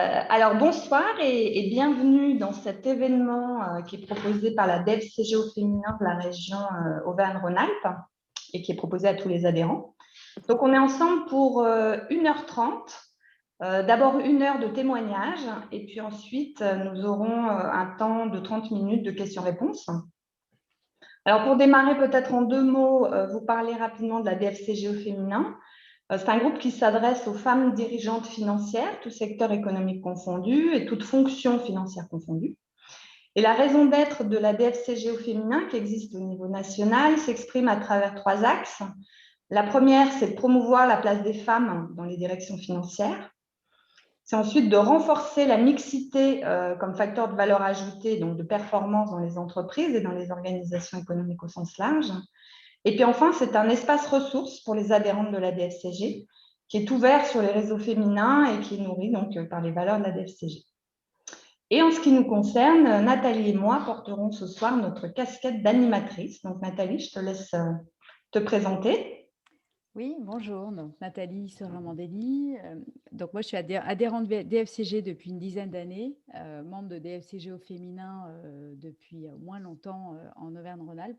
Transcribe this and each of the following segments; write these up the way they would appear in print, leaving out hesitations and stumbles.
Alors bonsoir et bienvenue dans cet événement qui est proposé par la DFCG au féminin de la région Auvergne-Rhône-Alpes et qui est proposé à tous les adhérents. Donc on est ensemble pour 1h30. D'abord 1 heure de témoignage et puis ensuite nous aurons un temps de 30 minutes de questions-réponses. Alors pour démarrer peut-être en 2 mots, vous parler rapidement de la DFCG au féminin. C'est un groupe qui s'adresse aux femmes dirigeantes financières, tout secteur économique confondu et toute fonction financière confondue. Et la raison d'être de la DFCG au féminin, qui existe au niveau national, s'exprime à travers 3 axes. La première, c'est de promouvoir la place des femmes dans les directions financières. C'est ensuite de renforcer la mixité comme facteur de valeur ajoutée, donc de performance dans les entreprises et dans les organisations économiques au sens large. Et puis enfin, c'est un espace ressources pour les adhérentes de la DFCG qui est ouvert sur les réseaux féminins et qui est nourri donc par les valeurs de la DFCG. Et en ce qui nous concerne, Nathalie et moi porterons ce soir notre casquette d'animatrice. Donc Nathalie, je te laisse te présenter. Oui, bonjour, donc Nathalie Seramandelli. Donc moi, je suis adhérente de DFCG depuis une dizaine d'années, membre de DFCG au féminin depuis moins longtemps en Auvergne-Rhône-Alpes,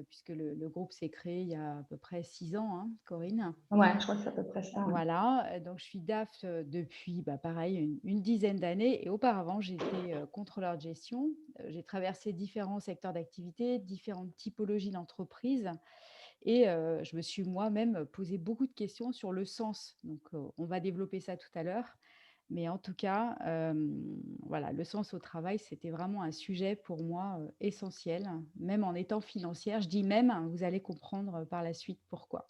puisque le groupe s'est créé il y a à peu près 6 ans, hein, Corinne. Ouais, je crois que c'est à peu près ça. Voilà, donc je suis DAF depuis, pareil, une dizaine d'années. Et auparavant, j'étais contrôleur de gestion. J'ai traversé différents secteurs d'activité, différentes typologies d'entreprises. Et je me suis moi-même posé beaucoup de questions sur le sens. Donc, on va développer ça tout à l'heure. Mais en tout cas, voilà, le sens au travail, c'était vraiment un sujet pour moi essentiel, même en étant financière. Je dis même, hein, vous allez comprendre par la suite pourquoi.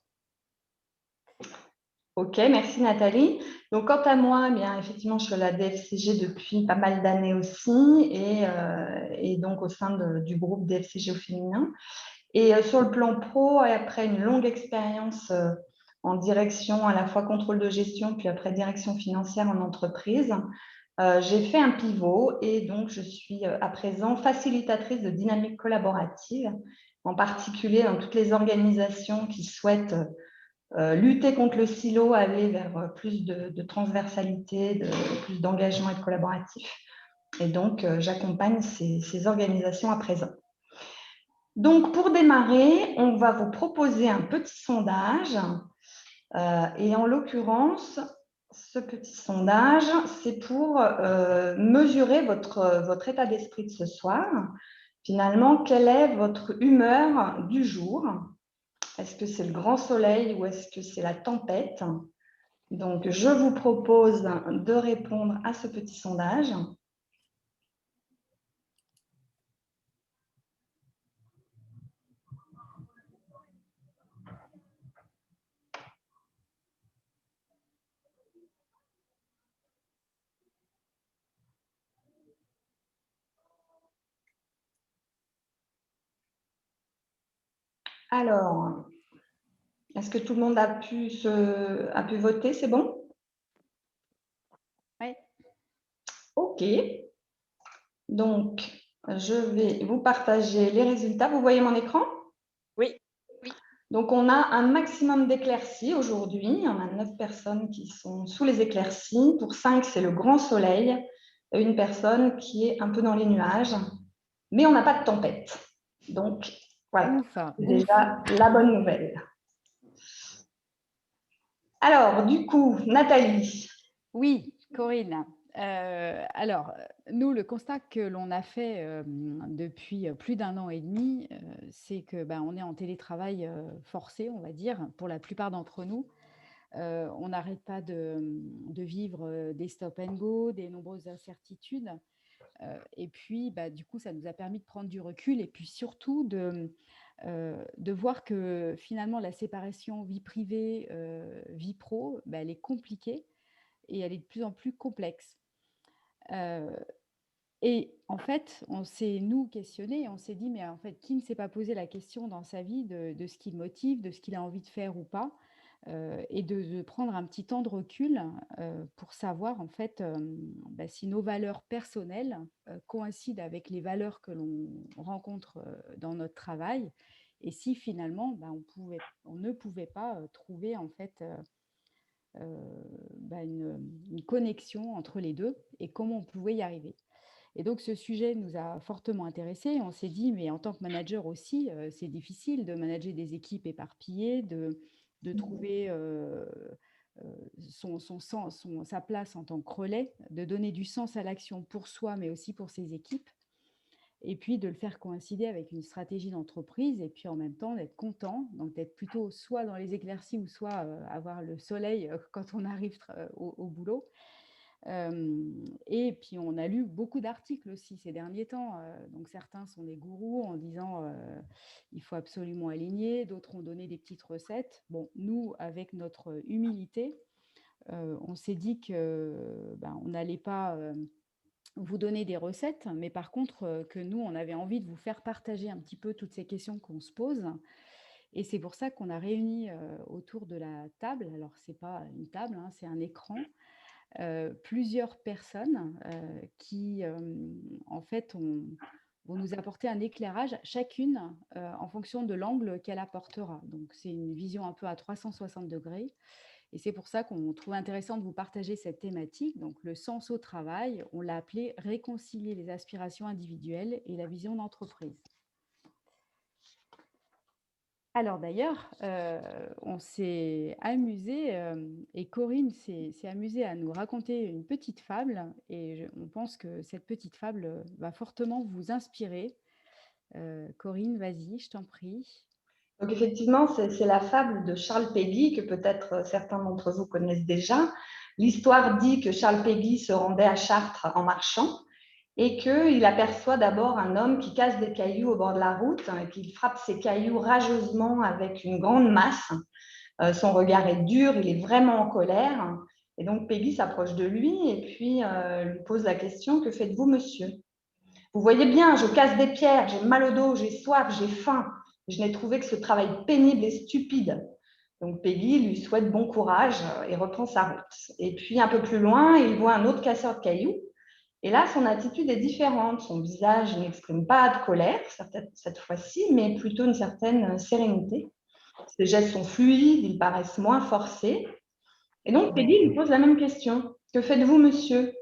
Ok, merci Nathalie. Donc quant à moi, eh bien, effectivement, je suis à la DFCG depuis pas mal d'années aussi et donc au sein du groupe DFCG au féminin. Et sur le plan pro, et après une longue expérience en direction à la fois contrôle de gestion, puis après direction financière en entreprise, j'ai fait un pivot et donc je suis à présent facilitatrice de dynamique collaborative, en particulier dans toutes les organisations qui souhaitent lutter contre le silo, aller vers plus de transversalité, plus d'engagement et de collaboratif. Et donc, j'accompagne ces organisations à présent. Donc, pour démarrer, on va vous proposer un petit sondage. Et en l'occurrence, ce petit sondage, c'est pour mesurer votre état d'esprit de ce soir. Finalement, quelle est votre humeur du jour? Est-ce que c'est le grand soleil ou est-ce que c'est la tempête? Donc, je vous propose de répondre à ce petit sondage. Alors, est-ce que tout le monde a pu voter? C'est bon? Oui. OK. Donc, je vais vous partager les résultats. Vous voyez mon écran? Oui. Donc, on a un maximum d'éclaircies aujourd'hui. On a 9 personnes qui sont sous les éclaircies. Pour 5, c'est le grand soleil. Et une personne qui est un peu dans les nuages. Mais on n'a pas de tempête. Donc, voilà, Ouf, c'est ouf. déjà la bonne nouvelle. Alors, du coup, Nathalie. Oui, Corinne. Alors, nous, le constat que l'on a fait depuis plus d'un an et demi, c'est que on est en télétravail forcé, on va dire, pour la plupart d'entre nous. On n'arrête pas de vivre des stop and go, des nombreuses incertitudes. Et puis, du coup, ça nous a permis de prendre du recul et puis surtout de voir que finalement, la séparation vie privée, vie pro, elle est compliquée et elle est de plus en plus complexe. Heu et en fait, on s'est nous questionné, on s'est dit: «Mais en fait, qui ne s'est pas posé la question dans sa vie de ce qui le motive, de ce qu'il a envie de faire ou pas?» Et de prendre un petit temps de recul, pour savoir en fait, si nos valeurs personnelles, coïncident avec les valeurs que l'on rencontre, dans notre travail et si finalement, on ne pouvait pas, trouver en fait, une connexion entre les deux et comment on pouvait y arriver. Et donc, ce sujet nous a fortement intéressés. On s'est dit, mais en tant que manager aussi, c'est difficile de manager des équipes éparpillées, de trouver sa place en tant que relais, de donner du sens à l'action pour soi, mais aussi pour ses équipes, et puis de le faire coïncider avec une stratégie d'entreprise, et puis en même temps d'être content, donc d'être plutôt soit dans les éclaircies ou soit avoir le soleil quand on arrive au boulot. Et puis, on a lu beaucoup d'articles aussi ces derniers temps. Donc, certains sont des gourous en disant il faut absolument aligner. D'autres ont donné des petites recettes. Bon, nous, avec notre humilité, on s'est dit que on n'allait pas vous donner des recettes, mais par contre, que nous, on avait envie de vous faire partager un petit peu toutes ces questions qu'on se pose. Et c'est pour ça qu'on a réuni autour de la table. Alors, ce n'est pas une table, hein, c'est un écran. Plusieurs personnes qui, en fait, vont nous apporter un éclairage, chacune en fonction de l'angle qu'elle apportera. Donc, c'est une vision un peu à 360 degrés. Et c'est pour ça qu'on trouve intéressant de vous partager cette thématique. Donc, le sens au travail, on l'a appelé réconcilier les aspirations individuelles et la vision d'entreprise. Alors d'ailleurs, on s'est amusé et Corinne s'est amusée à nous raconter une petite fable et on pense que cette petite fable va fortement vous inspirer. Corinne, vas-y, je t'en prie. Donc effectivement, c'est la fable de Charles Péguy que peut-être certains d'entre vous connaissent déjà. L'histoire dit que Charles Péguy se rendait à Chartres en marchant et qu'il aperçoit d'abord un homme qui casse des cailloux au bord de la route et qu'il frappe ces cailloux rageusement avec une grande masse. Son regard est dur, il est vraiment en colère. Et donc Péguy s'approche de lui et puis lui pose la question: que faites-vous, monsieur? Vous voyez bien, je casse des pierres, j'ai mal au dos, j'ai soif, j'ai faim. Je n'ai trouvé que ce travail pénible et stupide. Donc Peggy lui souhaite bon courage et reprend sa route. Et puis un peu plus loin, il voit un autre casseur de cailloux. Et là, son attitude est différente. Son visage n'exprime pas de colère cette fois-ci, mais plutôt une certaine sérénité. Ses gestes sont fluides, ils paraissent moins forcés. Et donc Peggy lui pose la même question. Que faites-vous, monsieur?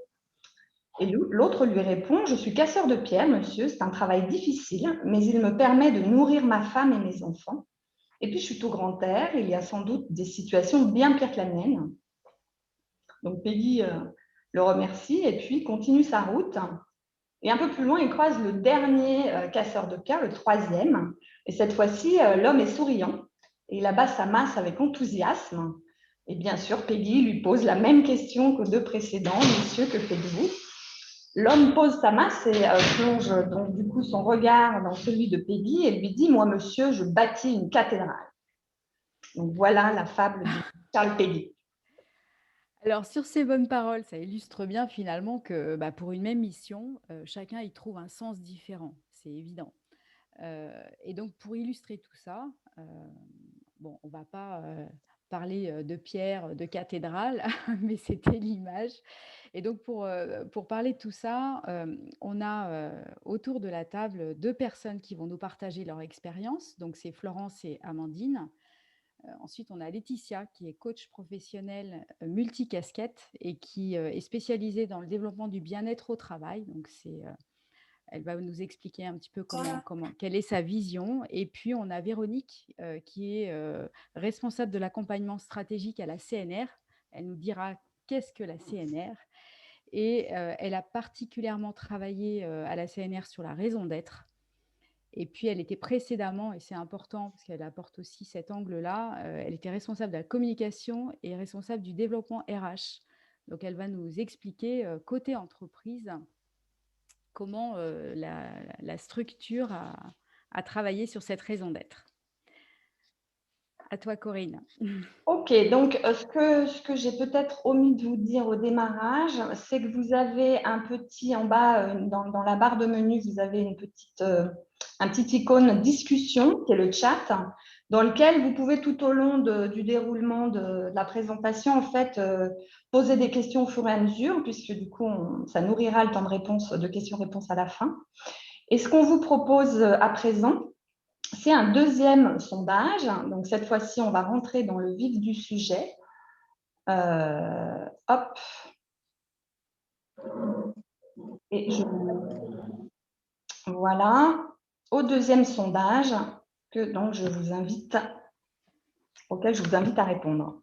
Et l'autre lui répond: je suis casseur de pierre, monsieur, c'est un travail difficile, mais il me permet de nourrir ma femme et mes enfants. Et puis, je suis tout grand air, il y a sans doute des situations bien pires que la mienne. Donc, Peggy le remercie et puis continue sa route. Et un peu plus loin, il croise le dernier casseur de pierre, le troisième. Et cette fois-ci, l'homme est souriant et il abat sa masse avec enthousiasme. Et bien sûr, Peggy lui pose la même question qu'aux deux précédents: monsieur, que faites-vous? L'homme pose sa masse et plonge donc du coup son regard dans celui de Peggy et lui dit: moi, monsieur, je bâtis une cathédrale. Donc voilà la fable de Charles Péguy. Alors, sur ces bonnes paroles, ça illustre bien finalement que pour une même mission, chacun y trouve un sens différent, c'est évident. Et donc, pour illustrer tout ça, bon, on ne va pas parler de pierre, de cathédrale, mais c'était l'image. Et donc, pour parler de tout ça, on a autour de la table deux personnes qui vont nous partager leur expérience. Donc, c'est Florence et Amandine. Ensuite, on a Laetitia, qui est coach professionnelle multicasquette et qui est spécialisée dans le développement du bien-être au travail. Donc, elle va nous expliquer un petit peu quelle est sa vision. Et puis, on a Véronique, qui est responsable de l'accompagnement stratégique à la CNR. Elle nous dira qu'est-ce que la CNR. Et elle a particulièrement travaillé à la CNR sur la raison d'être. Et puis, elle était précédemment, et c'est important parce qu'elle apporte aussi cet angle-là, elle était responsable de la communication et responsable du développement RH. Donc, elle va nous expliquer, côté entreprise, comment la structure a travaillé sur cette raison d'être. À toi, Corinne. Ok, donc ce que j'ai peut-être omis de vous dire au démarrage, c'est que vous avez un petit en bas, dans la barre de menu, vous avez un petit icône discussion qui est le chat, dans lequel vous pouvez tout au long du déroulement de la présentation en fait poser des questions au fur et à mesure, puisque du coup ça nourrira le temps de questions-réponses à la fin. Et ce qu'on vous propose à présent, c'est un deuxième sondage. Donc cette fois-ci, on va rentrer dans le vif du sujet. Hop. Et voilà, au deuxième sondage auquel je vous invite à répondre.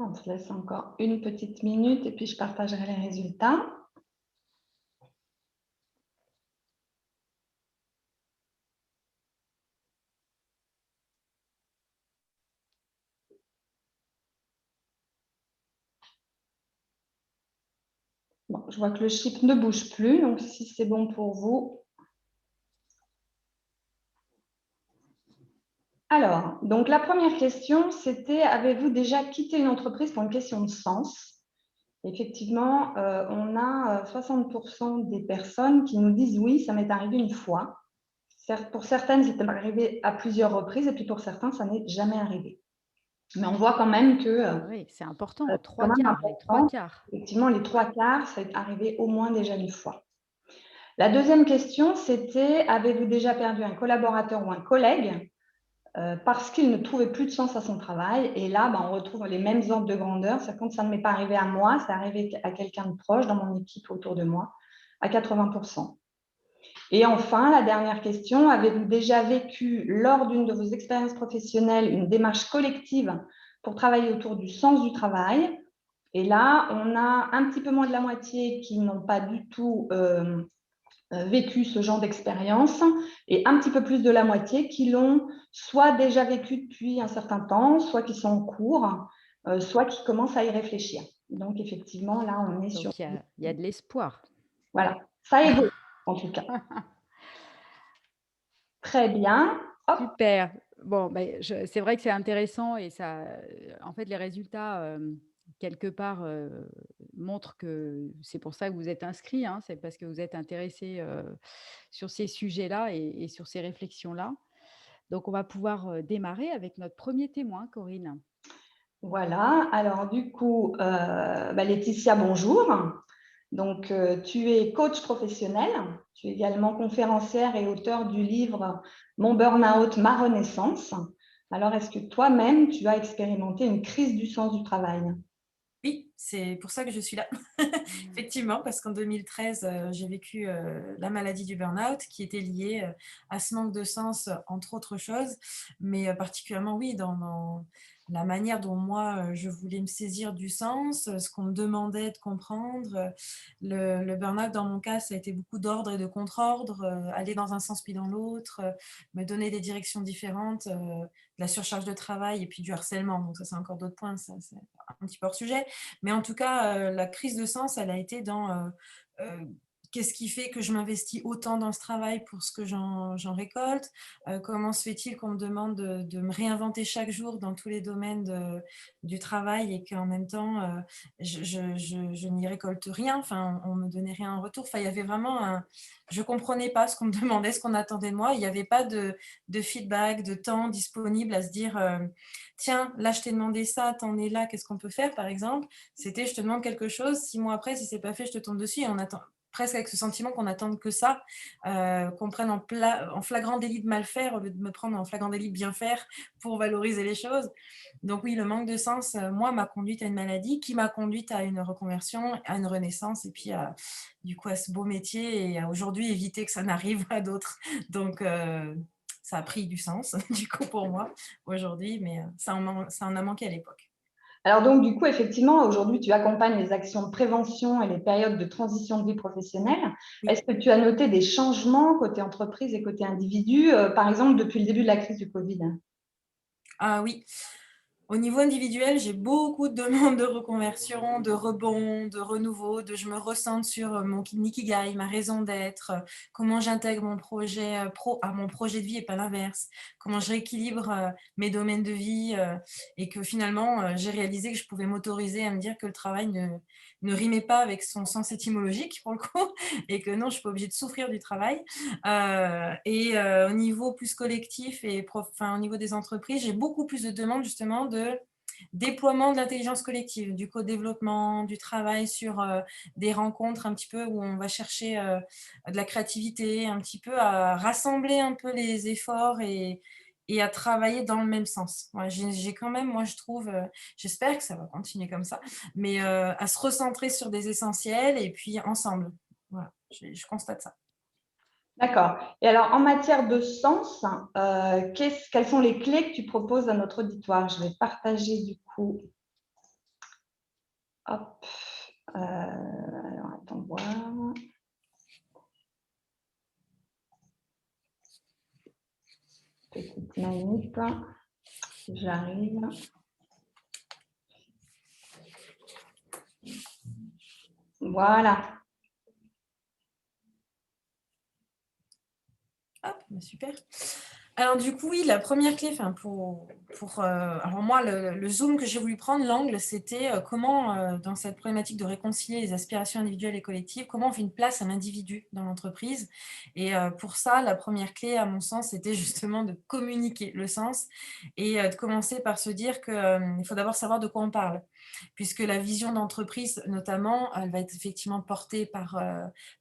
On se laisse encore une petite minute et puis je partagerai les résultats. Bon, je vois que le chip ne bouge plus, donc si c'est bon pour vous. Alors, donc la première question, c'était: avez-vous déjà quitté une entreprise pour une question de sens? Effectivement, on a 60% des personnes qui nous disent oui, ça m'est arrivé une fois. Pour certaines, c'est arrivé à plusieurs reprises et puis pour certains, ça n'est jamais arrivé. Mais on voit quand même que Oui, c'est important, c'est quand trois même quarts, les trois important. quarts. Effectivement, les trois quarts, ça est arrivé au moins déjà une fois. La deuxième question, c'était: avez-vous déjà perdu un collaborateur ou un collègue parce qu'il ne trouvait plus de sens à son travail? Et là, on retrouve les mêmes ordres de grandeur. C'est quand ça ne m'est pas arrivé à moi, c'est arrivé à quelqu'un de proche dans mon équipe autour de moi, à 80%. Et enfin, la dernière question: avez-vous déjà vécu lors d'une de vos expériences professionnelles une démarche collective pour travailler autour du sens du travail? Et là, on a un petit peu moins de la moitié qui n'ont pas du tout vécu ce genre d'expérience et un petit peu plus de la moitié qui l'ont soit déjà vécu depuis un certain temps, soit qui sont en cours, soit qui commencent à y réfléchir. Donc, effectivement, là, on est sur… Donc il y a de l'espoir. Voilà, ça évolue en tout cas. Très bien. Hop. Super. Bon, ben, c'est vrai que c'est intéressant et ça, en fait, les résultats, quelque part, montrent que c'est pour ça que vous êtes inscrit, hein, c'est parce que vous êtes intéressé sur ces sujets-là et sur ces réflexions-là. Donc on va pouvoir, démarrer avec notre premier témoin, Corinne. Voilà, alors du coup, Laetitia, bonjour. Donc, tu es coach professionnel, tu es également conférencière et auteure du livre Mon burn-out, ma renaissance. Alors, est-ce que toi-même, tu as expérimenté une crise du sens du travail? Oui, c'est pour ça que je suis là. Effectivement, parce qu'en 2013, j'ai vécu la maladie du burn-out qui était liée à ce manque de sens, entre autres choses, mais particulièrement, oui, dans la manière dont moi, je voulais me saisir du sens, ce qu'on me demandait de comprendre. Le burn-out, dans mon cas, ça a été beaucoup d'ordre et de contre-ordre, aller dans un sens puis dans l'autre, me donner des directions différentes, de la surcharge de travail et puis du harcèlement. Donc ça, c'est encore d'autres points, ça, c'est un petit peu hors sujet. Mais en tout cas, la crise de sens, elle a été dans qu'est-ce qui fait que je m'investis autant dans ce travail pour ce que j'en récolte? Comment se fait-il qu'on me demande de me réinventer chaque jour dans tous les domaines du travail et qu'en même temps, je n'y récolte rien, enfin, on ne me donnait rien en retour. Enfin, il y avait vraiment je ne comprenais pas ce qu'on me demandait, ce qu'on attendait de moi. Il n'y avait pas de feedback, de temps disponible à se dire tiens, là, je t'ai demandé ça, t'en es là, qu'est-ce qu'on peut faire, par exemple? C'était je te demande quelque chose, 6 mois après, si c'est pas fait, je te tombe dessus et on attend presque avec ce sentiment qu'on n'attende que ça, qu'on prenne en flagrant délit de mal faire au lieu de me prendre en flagrant délit de bien faire pour valoriser les choses. Donc oui, le manque de sens, moi, m'a conduite à une maladie qui m'a conduite à une reconversion, à une renaissance et puis du coup à ce beau métier et à aujourd'hui éviter que ça n'arrive à d'autres. Donc ça a pris du sens du coup pour moi aujourd'hui, mais ça en a manqué à l'époque. Alors donc, du coup, effectivement, aujourd'hui, tu accompagnes les actions de prévention et les périodes de transition de vie professionnelle. Oui. Est-ce que tu as noté des changements côté entreprise et côté individu, par exemple, depuis le début de la crise du Covid? Ah oui. Au niveau individuel, j'ai beaucoup de demandes de reconversion, de rebond, de renouveau, de je me ressente sur mon ikigai, ma raison d'être, comment j'intègre mon projet pro à mon projet de vie et pas l'inverse, comment je rééquilibre mes domaines de vie et que finalement, j'ai réalisé que je pouvais m'autoriser à me dire que le travail ne rimait pas avec son sens étymologique pour le coup et que non, je ne suis pas obligée de souffrir du travail. Au niveau plus collectif et au niveau des entreprises, j'ai beaucoup plus de demandes justement de déploiement de l'intelligence collective, du co-développement, du travail sur des rencontres un petit peu où on va chercher de la créativité, un petit peu à rassembler un peu les efforts et à travailler dans le même sens. Ouais, j'ai quand même, moi je trouve, j'espère que ça va continuer comme ça, mais à se recentrer sur des essentiels et puis ensemble. Voilà, je constate ça. D'accord. Et alors, en matière de sens, quelles sont les clés que tu proposes à notre auditoire? Je vais partager du coup. Hop. Alors, attends voir. Petite minute. J'arrive. Voilà. Hop, bah, super. Alors du coup, oui, la première clé, alors moi, le zoom que j'ai voulu prendre, l'angle, c'était comment, dans cette problématique de réconcilier les aspirations individuelles et collectives, comment on fait une place à l'individu dans l'entreprise. Et pour ça, la première clé, à mon sens, c'était justement de communiquer le sens et de commencer par se dire qu'il faut d'abord savoir de quoi on parle, puisque la vision d'entreprise, notamment, elle va être effectivement portée par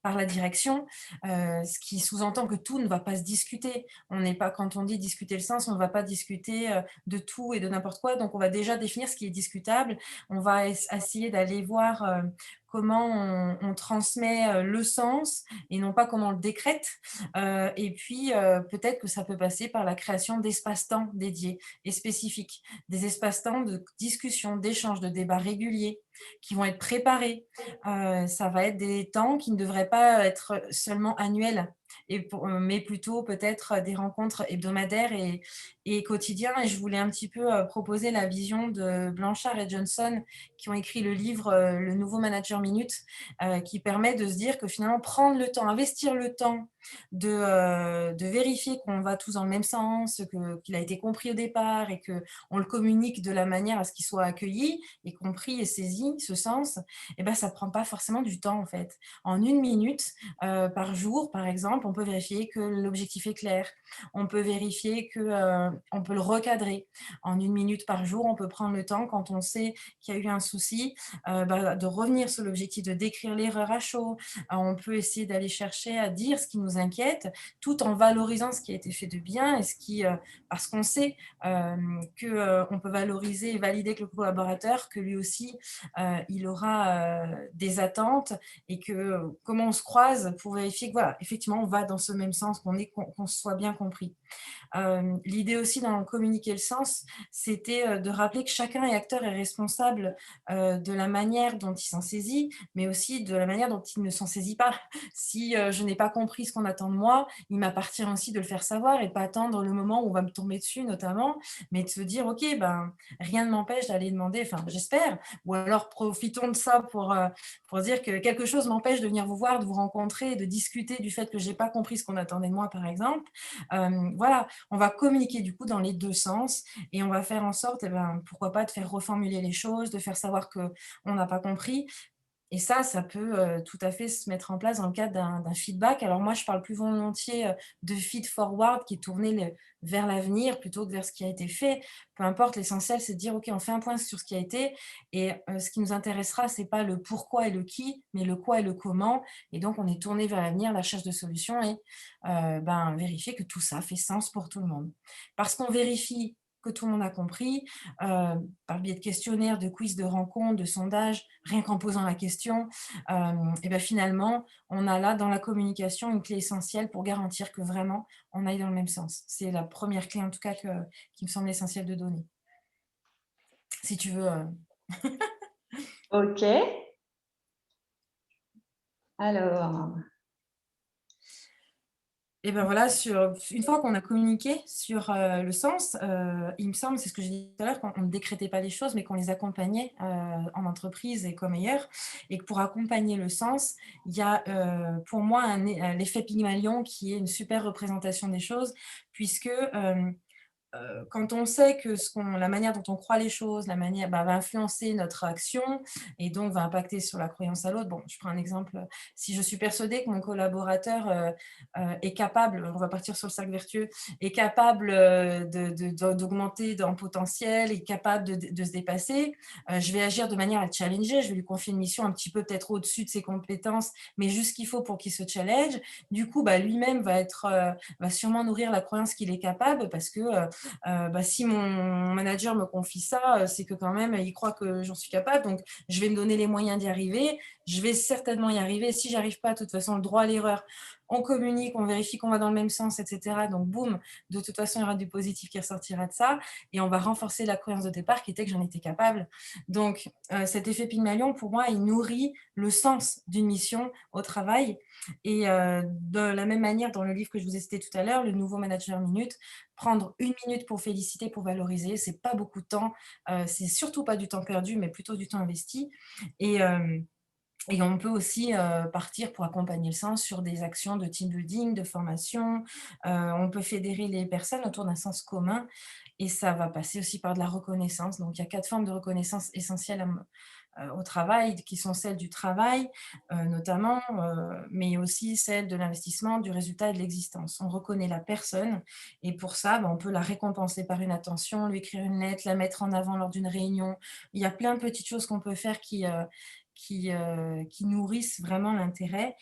la direction, ce qui sous-entend que tout ne va pas se discuter. On n'est pas, quand on dit discuter le sens, on ne va pas discuter de tout et de n'importe quoi. Donc, on va déjà définir ce qui est discutable. On va essayer d'aller voir comment on transmet le sens et non pas comment on le décrète. Et puis, peut-être que ça peut passer par la création d'espaces-temps dédiés et spécifiques, des espaces-temps de discussion, d'échange, de débats réguliers qui vont être préparés. Ça va être des temps qui ne devraient pas être seulement annuels, mais plutôt peut-être des rencontres hebdomadaires et quotidiens. Et je voulais un petit peu proposer la vision de Blanchard et Johnson qui ont écrit le livre Le nouveau manager minute, qui permet de se dire que finalement prendre le temps, investir le temps de vérifier qu'on va tous dans le même sens, qu'il a été compris au départ et qu'on le communique de la manière à ce qu'il soit accueilli et compris et saisi, ce sens, et ben, ça ne prend pas forcément du temps en fait. En 1 minute par jour, par exemple, on peut vérifier que l'objectif est clair, on peut vérifier qu'on peut le recadrer. En 1 minute par jour, on peut prendre le temps, quand on sait qu'il y a eu un souci, de revenir sur l'objectif, de décrire l'erreur à chaud. On peut essayer d'aller chercher à dire ce qui nous inquiète, tout en valorisant ce qui a été fait de bien et parce qu'on sait qu'on peut valoriser et valider que le collaborateur, que lui aussi, il aura des attentes et que comment on se croise pour vérifier que voilà, effectivement, on va dans ce même sens, qu'on se soit bien compris. L'idée aussi dans communiquer le sens, c'était de rappeler que chacun est acteur et responsable de la manière dont il s'en saisit, mais aussi de la manière dont il ne s'en saisit pas. Si je n'ai pas compris ce qu'on attend de moi, il m'appartient aussi de le faire savoir et de pas attendre le moment où on va me tomber dessus notamment, mais de se dire ok, ben rien ne m'empêche d'aller demander, enfin j'espère, ou alors profitons de ça pour dire que quelque chose m'empêche de venir vous voir, de vous rencontrer, de discuter du fait que j'ai pas compris ce qu'on attendait de moi par exemple. Voilà, on va communiquer du coup dans les deux sens et on va faire en sorte, pourquoi pas, de faire reformuler les choses, de faire savoir qu'on n'a pas compris. Et ça peut tout à fait se mettre en place dans le cadre d'un feedback. Alors moi, je parle plus volontiers de feed forward qui est tourné vers l'avenir plutôt que vers ce qui a été fait. Peu importe, l'essentiel, c'est de dire, OK, on fait un point sur ce qui a été et ce qui nous intéressera, c'est pas le pourquoi et le qui, mais le quoi et le comment. Et donc, on est tourné vers l'avenir, la recherche de solutions et vérifier que tout ça fait sens pour tout le monde. Parce qu'on vérifie que tout le monde a compris, par le biais de questionnaires, de quiz, de rencontres, de sondages, rien qu'en posant la question, et ben finalement, on a là dans la communication une clé essentielle pour garantir que vraiment on aille dans le même sens. C'est la première clé en tout cas qui me semble essentielle de donner. Si tu veux Ok. Alors, Et ben voilà, une fois qu'on a communiqué sur le sens, il me semble, c'est ce que j'ai dit tout à l'heure, qu'on ne décrétait pas les choses, mais qu'on les accompagnait en entreprise et comme ailleurs. Et que pour accompagner le sens, il y a pour moi l'effet Pygmalion qui est une super représentation des choses, puisque quand on sait que la manière dont on croit les choses, la manière va influencer notre action et donc va impacter sur la croyance à l'autre. Bon, je prends un exemple. Si je suis persuadée que mon collaborateur est capable, on va partir sur le cercle vertueux, est capable d'augmenter dans le potentiel, est capable de se dépasser, je vais agir de manière à le challenger. Je vais lui confier une mission un petit peu peut-être au-dessus de ses compétences, mais juste ce qu'il faut pour qu'il se challenge. Du coup, lui-même va sûrement nourrir la croyance qu'il est capable parce que si mon manager me confie ça, c'est que quand même, il croit que j'en suis capable. Donc, je vais me donner les moyens d'y arriver. Je vais certainement y arriver. Si j'arrive pas, de toute façon, le droit à l'erreur, on communique, on vérifie qu'on va dans le même sens, etc. Donc, boum, de toute façon, il y aura du positif qui ressortira de ça. Et on va renforcer la croyance de départ qui était que j'en étais capable. Donc, cet effet Pygmalion, pour moi, il nourrit le sens d'une mission au travail. Et de la même manière, dans le livre que je vous ai cité tout à l'heure, Le Nouveau Manager Minute, prendre 1 minute pour féliciter, pour valoriser, c'est pas beaucoup de temps, c'est surtout pas du temps perdu, mais plutôt du temps investi. Et, euh, et on peut aussi partir pour accompagner le sens sur des actions de team building, de formation. On peut fédérer les personnes autour d'un sens commun et ça va passer aussi par de la reconnaissance. Donc, il y a 4 formes de reconnaissance essentielles au travail, qui sont celles du travail notamment, mais aussi celles de l'investissement, du résultat et de l'existence. On reconnaît la personne et pour ça, on peut la récompenser par une attention, lui écrire une lettre, la mettre en avant lors d'une réunion. Il y a plein de petites choses qu'on peut faire qui nourrissent vraiment l'intérêt.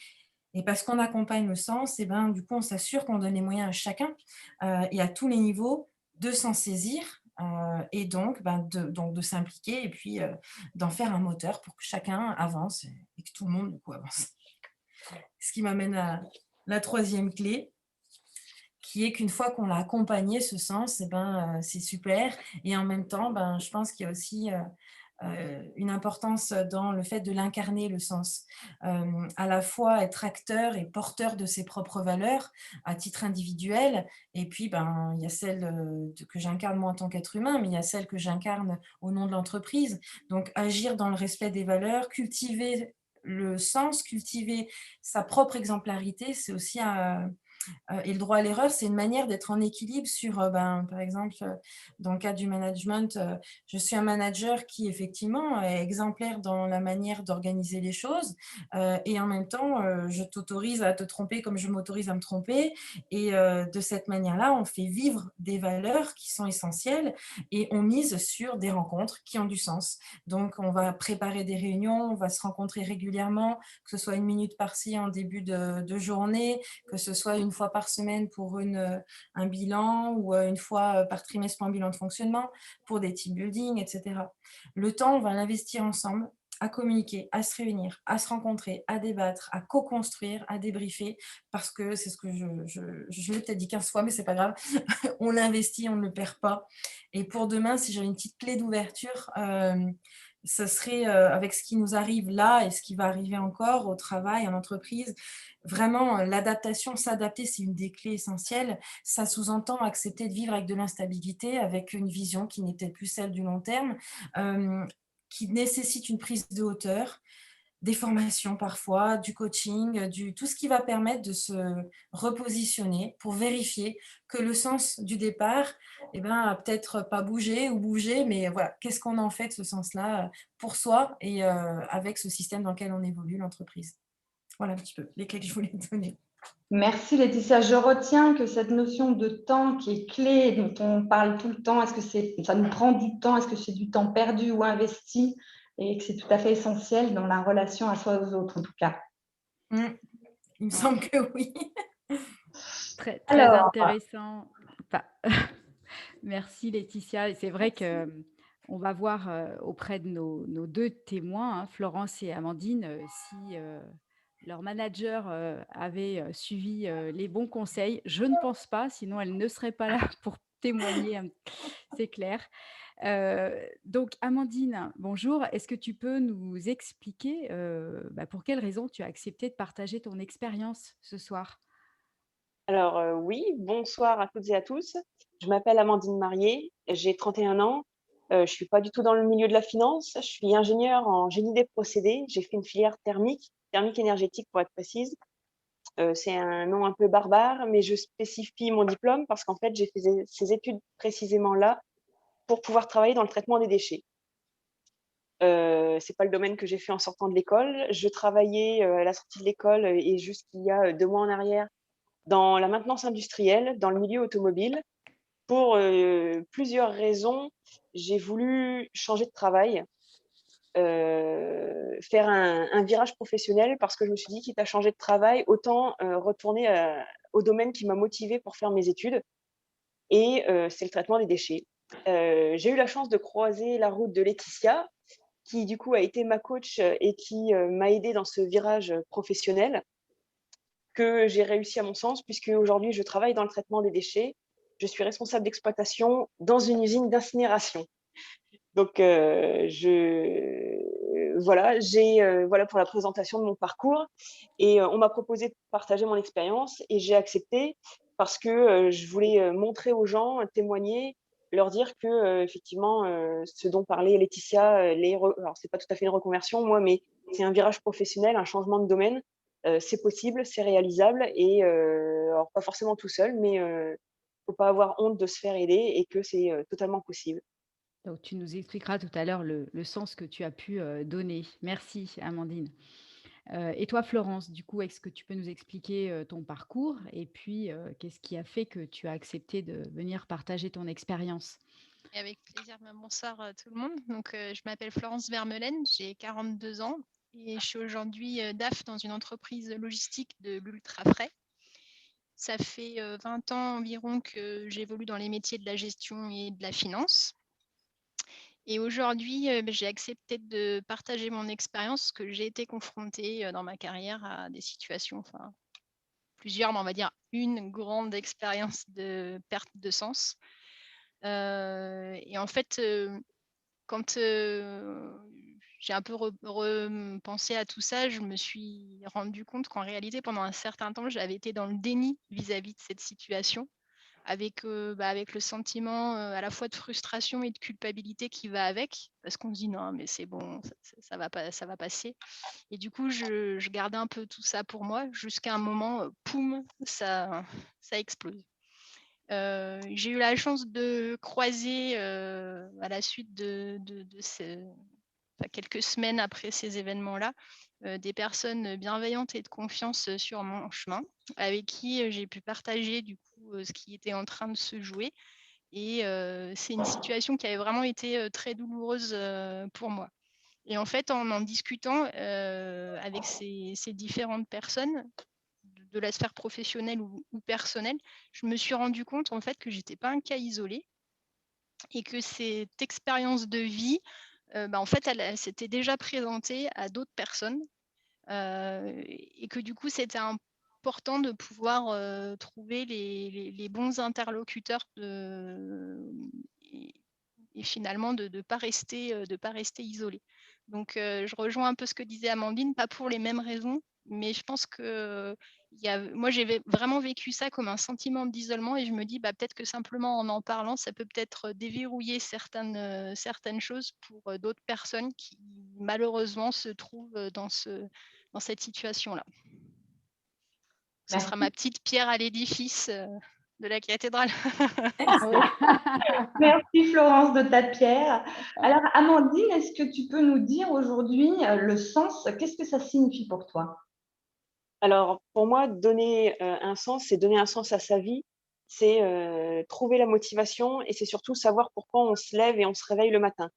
Et parce qu'on accompagne le sens, du coup, on s'assure qu'on donne les moyens à chacun et à tous les niveaux de s'en saisir et donc de s'impliquer et puis d'en faire un moteur pour que chacun avance et que tout le monde, du coup, avance. Ce qui m'amène à la troisième clé, qui est qu'une fois qu'on l'a accompagné, ce sens, c'est super. Et en même temps, je pense qu'il y a aussi une importance dans le fait de l'incarner, le sens. À la fois être acteur et porteur de ses propres valeurs à titre individuel, et puis il y a celle que j'incarne moi en tant qu'être humain, mais il y a celle que j'incarne au nom de l'entreprise. Donc agir dans le respect des valeurs, cultiver le sens, cultiver sa propre exemplarité, c'est aussi et le droit à l'erreur, c'est une manière d'être en équilibre sur, par exemple, dans le cadre du management, je suis un manager qui effectivement est exemplaire dans la manière d'organiser les choses et en même temps, je t'autorise à te tromper comme je m'autorise à me tromper et de cette manière-là, on fait vivre des valeurs qui sont essentielles et on mise sur des rencontres qui ont du sens. Donc, on va préparer des réunions, on va se rencontrer régulièrement, que ce soit 1 minute par-ci en début de journée, que ce soit une fois par semaine pour un bilan ou une fois par trimestre pour un bilan de fonctionnement, pour des team building, etc. Le temps, on va l'investir ensemble à communiquer, à se réunir, à se rencontrer, à débattre, à co-construire, à débriefer, parce que c'est ce que je l'ai peut-être dit 15 fois, mais c'est pas grave, on l'investit, on ne le perd pas. Et pour demain, si j'avais une petite clé d'ouverture, ce serait avec ce qui nous arrive là et ce qui va arriver encore au travail, en entreprise, vraiment l'adaptation, s'adapter, c'est une des clés essentielles. Ça sous-entend accepter de vivre avec de l'instabilité, avec une vision qui n'est peut-être plus celle du long terme, euh, qui nécessite une prise de hauteur, des formations parfois, du coaching, tout ce qui va permettre de se repositionner pour vérifier que le sens du départ a peut-être pas bougé ou bougé, mais voilà, qu'est-ce qu'on en fait de ce sens-là pour soi et avec ce système dans lequel on évolue, l'entreprise. Voilà un petit peu les clés que je voulais donner. merci Laetitia. Je retiens que cette notion de temps qui est clé, dont on parle tout le temps, est-ce que ça nous prend du temps, est-ce que c'est du temps perdu ou investi, et que c'est tout à fait essentiel dans la relation à soi et aux autres en tout cas. Il me semble que oui. Très, très Alors, intéressant. Enfin, merci Laetitia. Et c'est vrai que on va voir auprès de nos deux témoins, hein, Florence et Amandine, si leur manager avait suivi les bons conseils. Je ne pense pas, sinon elle ne serait pas là pour témoigner, c'est clair. Donc, Amandine, bonjour. Est-ce que tu peux nous expliquer pour quelles raisons tu as accepté de partager ton expérience ce soir? Alors oui, bonsoir à toutes et à tous. Je m'appelle Amandine Marié, j'ai 31 ans. Je suis pas du tout dans le milieu de la finance. Je suis ingénieure en génie des procédés. J'ai fait une filière thermique énergétique pour être précise. C'est un nom un peu barbare, mais je spécifie mon diplôme parce qu'en fait, j'ai fait ces études précisément là pour pouvoir travailler dans le traitement des déchets. C'est pas le domaine que j'ai fait en sortant de l'école. Je travaillais à la sortie de l'école et jusqu'il y a 2 mois en arrière dans la maintenance industrielle, dans le milieu automobile. Pour plusieurs raisons, j'ai voulu changer de travail, faire un virage professionnel parce que je me suis dit, quitte à changer de travail, autant retourner au domaine qui m'a motivée pour faire mes études et c'est le traitement des déchets. J'ai eu la chance de croiser la route de Laetitia, qui du coup a été ma coach et qui m'a aidée dans ce virage professionnel que j'ai réussi à mon sens, puisque aujourd'hui je travaille dans le traitement des déchets. Je suis responsable d'exploitation dans une usine d'incinération. Donc, voilà pour la présentation de mon parcours. Et on m'a proposé de partager mon expérience et j'ai accepté parce que je voulais montrer aux gens, témoigner, leur dire que effectivement, ce dont parlait Laetitia, alors c'est pas tout à fait une reconversion, moi, mais c'est un virage professionnel, un changement de domaine. C'est possible, c'est réalisable et alors pas forcément tout seul, mais faut pas avoir honte de se faire aider et que c'est totalement possible. Donc, tu nous expliqueras tout à l'heure le sens que tu as pu donner. Merci, Amandine. Et toi, Florence, du coup, est-ce que tu peux nous expliquer ton parcours et puis qu'est-ce qui a fait que tu as accepté de venir partager ton expérience? Et avec plaisir. Bonsoir tout le monde. Donc, je m'appelle Florence Vermelaine, j'ai 42 ans et je suis aujourd'hui DAF dans une entreprise logistique de l'ultra frais. Ça fait 20 ans environ que j'évolue dans les métiers de la gestion et de la finance. Et aujourd'hui, j'ai accepté de partager mon expérience parce que j'ai été confrontée dans ma carrière à des situations, enfin plusieurs, mais on va dire une grande expérience de perte de sens. Et en fait, quand j'ai un peu repensé à tout ça, je me suis rendu compte qu'en réalité, pendant un certain temps, j'avais été dans le déni vis-à-vis de cette situation, avec le sentiment à la fois de frustration et de culpabilité qui va avec, parce qu'on se dit non, mais c'est bon, ça va passer. Et du coup, je gardais un peu tout ça pour moi jusqu'à un moment, poum, ça explose. J'ai eu la chance de croiser à la suite de quelques semaines après ces événements-là, des personnes bienveillantes et de confiance sur mon chemin, avec qui j'ai pu partager du coup ce qui était en train de se jouer. Et c'est une situation qui avait vraiment été très douloureuse pour moi. Et en fait, en discutant avec ces différentes personnes, de la sphère professionnelle ou personnelle, je me suis rendu compte en fait que j'étais pas un cas isolé et que cette expérience de vie, en fait, elle s'était déjà présentée à d'autres personnes et que du coup, c'était important de pouvoir trouver les bons interlocuteurs et finalement de ne pas rester isolé. Donc, je rejoins un peu ce que disait Amandine, pas pour les mêmes raisons, mais je pense que moi, j'ai vraiment vécu ça comme un sentiment d'isolement et je me dis peut-être que simplement en parlant, ça peut peut-être déverrouiller certaines choses pour d'autres personnes qui malheureusement se trouvent dans cette situation-là. Ce sera ma petite pierre à l'édifice de la cathédrale. Merci Florence de ta pierre. Alors Amandine, est-ce que tu peux nous dire aujourd'hui le sens, qu'est-ce que ça signifie pour toi? Alors, pour moi, donner un sens, c'est donner un sens à sa vie, c'est trouver la motivation et c'est surtout savoir pourquoi on se lève et on se réveille le matin.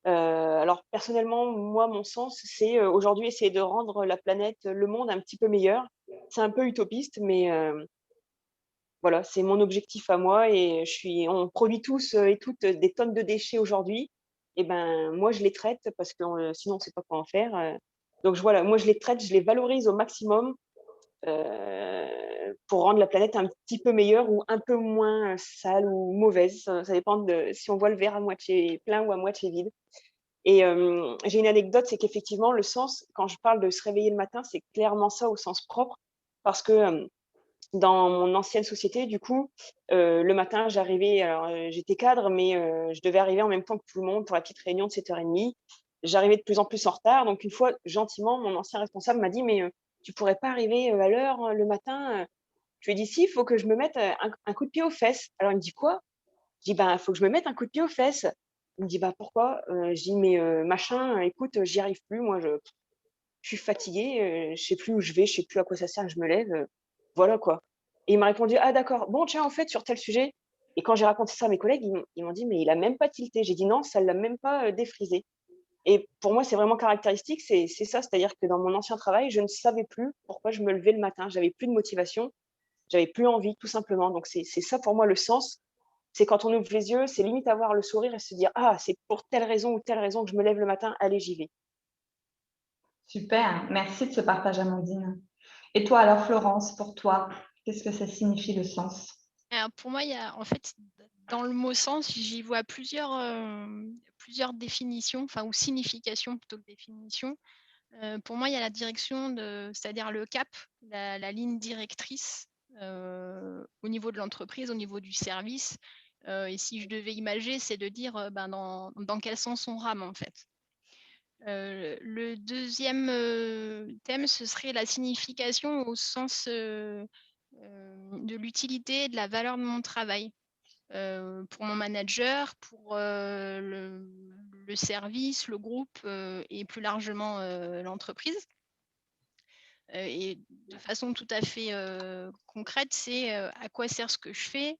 Alors personnellement, moi, mon sens, c'est aujourd'hui essayer de rendre la planète, le monde un petit peu meilleur. C'est un peu utopiste, mais voilà, c'est mon objectif à moi et on produit tous et toutes des tonnes de déchets aujourd'hui. Et ben, moi, je les traite parce que sinon, on ne sait pas quoi en faire. Donc voilà, moi, je les traite, je les valorise au maximum. pour rendre la planète un petit peu meilleure ou un peu moins sale ou mauvaise. Ça dépend de si on voit le verre à moitié plein ou à moitié vide. Et j'ai une anecdote, c'est qu'effectivement, le sens, quand je parle de se réveiller le matin, c'est clairement ça au sens propre. Parce que dans mon ancienne société, du coup, le matin, j'arrivais, alors j'étais cadre, mais je devais arriver en même temps que tout le monde pour la petite réunion de 7h30. J'arrivais de plus en plus en retard. Donc, une fois, gentiment, mon ancien responsable m'a dit, mais tu pourrais pas arriver à l'heure le matin. Je lui ai dit, si, il faut que je me mette un coup de pied aux fesses. Alors, il me dit, quoi? Je dis: «Ben, il faut que je me mette un coup de pied aux fesses». Il me dit: «Bah, pourquoi?» Je dis: «Mais machin, écoute, j'y arrive plus, moi, je suis fatiguée, je sais plus où je vais, je sais plus à quoi ça sert que je me lève, voilà, quoi». Et il m'a répondu: «Ah d'accord, bon tiens, en fait, sur tel sujet». Et quand j'ai raconté ça à mes collègues, ils m'ont dit: «Mais il a même pas tilté». J'ai dit: «Non, ça l'a même pas, défrisé». Et pour moi, c'est vraiment caractéristique, c'est ça, c'est-à-dire que dans mon ancien travail, je ne savais plus pourquoi je me levais le matin. J'avais plus de motivation, j'avais plus envie, tout simplement. Donc c'est ça pour moi le sens, c'est quand on ouvre les yeux, c'est limite avoir le sourire et se dire: «Ah, c'est pour telle raison ou telle raison que je me lève le matin, allez, j'y vais». Super, merci de ce partage, Amandine. Et toi, alors, Florence, pour toi, qu'est-ce que ça signifie le sens? Alors pour moi, il y a en fait, dans le mot sens, j'y vois plusieurs définitions, enfin ou significations plutôt que définitions. Pour moi, il y a la direction c'est-à-dire le cap, la ligne directrice, au niveau de l'entreprise, au niveau du service. Et si je devais imager, c'est de dire, ben, dans quel sens on rame, en fait. Le deuxième thème, ce serait la signification au sens, de l'utilité et de la valeur de mon travail. Pour mon manager, pour, le service, le groupe, et plus largement, l'entreprise. Et de façon tout à fait, concrète, c'est, à quoi sert ce que je fais?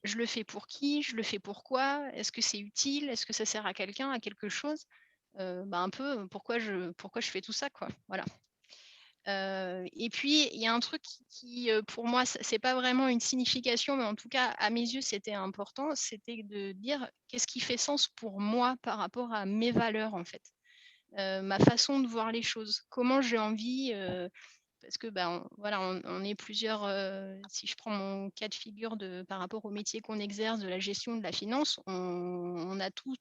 Je le fais pour qui? Je le fais pourquoi? Est-ce que c'est utile? Est-ce que ça sert à quelqu'un, à quelque chose? Bah, un peu, pourquoi je fais tout ça, quoi? Voilà. Et puis il y a un truc qui, pour moi, c'est pas vraiment une signification, mais en tout cas, à mes yeux, c'était important, c'était de dire: «Qu'est-ce qui fait sens pour moi par rapport à mes valeurs, en fait?» Ma façon de voir les choses. Comment j'ai envie, parce que, ben, voilà, on est plusieurs, si je prends mon cas de figure par rapport au métier qu'on exerce, de la gestion de la finance, on a tous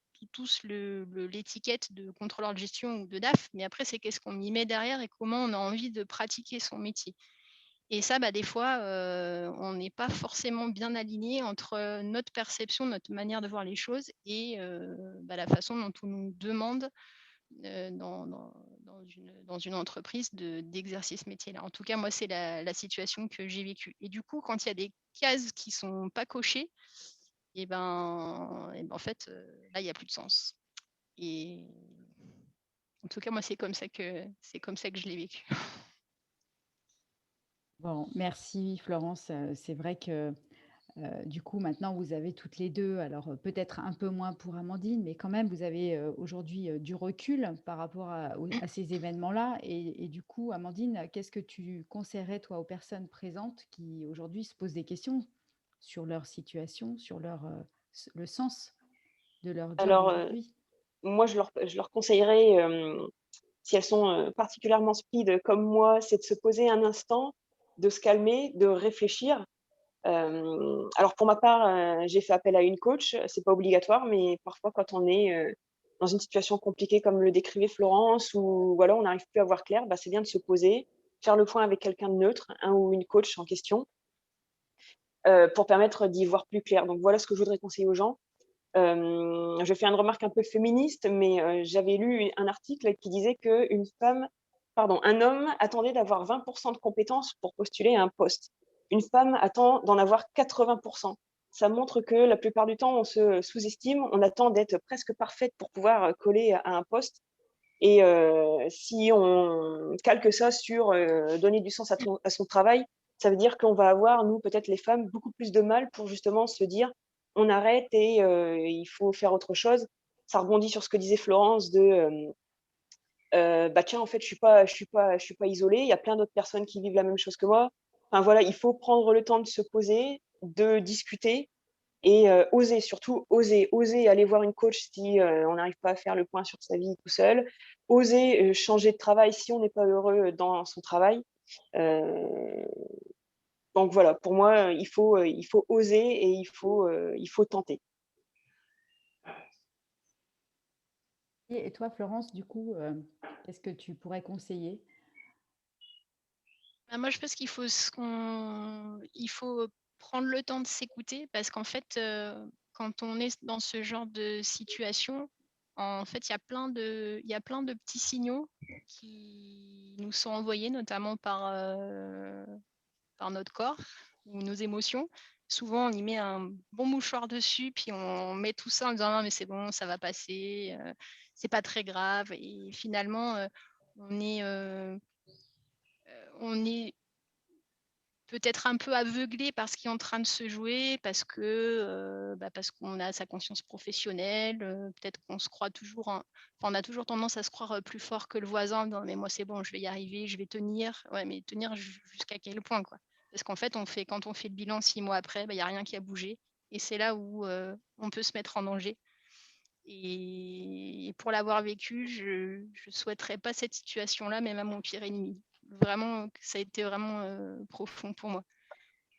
l'étiquette de contrôleur de gestion ou de DAF, mais après, c'est qu'est-ce qu'on y met derrière et comment on a envie de pratiquer son métier. Et ça, bah, des fois, on n'est pas forcément bien aligné entre notre perception, notre manière de voir les choses et bah, la façon dont on nous demande dans une entreprise d'exercer ce métier-là. En tout cas, moi, c'est la situation que j'ai vécue. Et du coup, quand il y a des cases qui sont pas cochées, en fait, là, il n'y a plus de sens. Et en tout cas, moi, c'est comme ça que je l'ai vécu. Bon, merci Florence. C'est vrai que du coup, maintenant, vous avez toutes les deux, alors peut-être un peu moins pour Amandine, mais quand même, vous avez aujourd'hui du recul par rapport à ces événements-là. Et du coup, Amandine, qu'est-ce que tu conseillerais, toi, aux personnes présentes qui aujourd'hui se posent des questions sur leur situation, sur le sens de leur job Alors, aujourd'hui? moi, je leur conseillerais, si elles sont, particulièrement speed comme moi, c'est de se poser un instant, de se calmer, de réfléchir. Alors pour ma part, j'ai fait appel à une coach, c'est pas obligatoire, mais parfois quand on est, dans une situation compliquée comme le décrivait Florence ou voilà, on n'arrive plus à voir clair, bah, c'est bien de se poser, faire le point avec quelqu'un de neutre, un ou une coach en question, pour permettre d'y voir plus clair. Donc voilà ce que je voudrais conseiller aux gens. Je fais une remarque un peu féministe, mais j'avais lu un article qui disait un homme attendait d'avoir 20 de compétences pour postuler à un poste. Une femme attend d'en avoir 80. Ça montre que la plupart du temps, on se sous-estime, on attend d'être presque parfaite pour pouvoir, coller à un poste et si on calque ça sur, donner du sens à son travail, ça veut dire qu'on va avoir, nous, peut-être les femmes, beaucoup plus de mal pour justement se dire: «On arrête et il faut faire autre chose». Ça rebondit sur ce que disait Florence «Bah, tiens, en fait, je suis pas isolée, il y a plein d'autres personnes qui vivent la même chose que moi». Enfin, voilà, il faut prendre le temps de se poser, de discuter et oser, surtout oser aller voir une coach si, on n'arrive pas à faire le point sur sa vie tout seul. Oser, changer de travail si on n'est pas heureux dans son travail. Heu, Donc voilà, pour moi, il faut oser et il faut tenter. Et toi, Florence, du coup, qu'est-ce que tu pourrais conseiller? Bah, moi, je pense il faut prendre le temps de s'écouter parce qu'en fait, quand on est dans ce genre de situation, en fait, il y a plein de petits signaux qui nous sont envoyés, notamment par notre corps ou nos émotions. Souvent, on y met un bon mouchoir dessus, puis on met tout ça en disant non, mais c'est bon, ça va passer, c'est pas très grave. Et finalement, on est, on est peut-être un peu aveuglé par ce qui est en train de se jouer, parce qu'on a sa conscience professionnelle, peut-être qu'on se croit toujours, on a toujours tendance à se croire plus fort que le voisin, non mais moi c'est bon, je vais y arriver, je vais tenir. Ouais, mais tenir jusqu'à quel point, quoi? Parce qu'en fait, quand on fait le bilan 6 mois après, il n'y a rien qui a bougé. Et c'est là où on peut se mettre en danger. Et pour l'avoir vécu, je ne souhaiterais pas cette situation-là, même à mon pire ennemi. Vraiment, ça a été vraiment profond pour moi.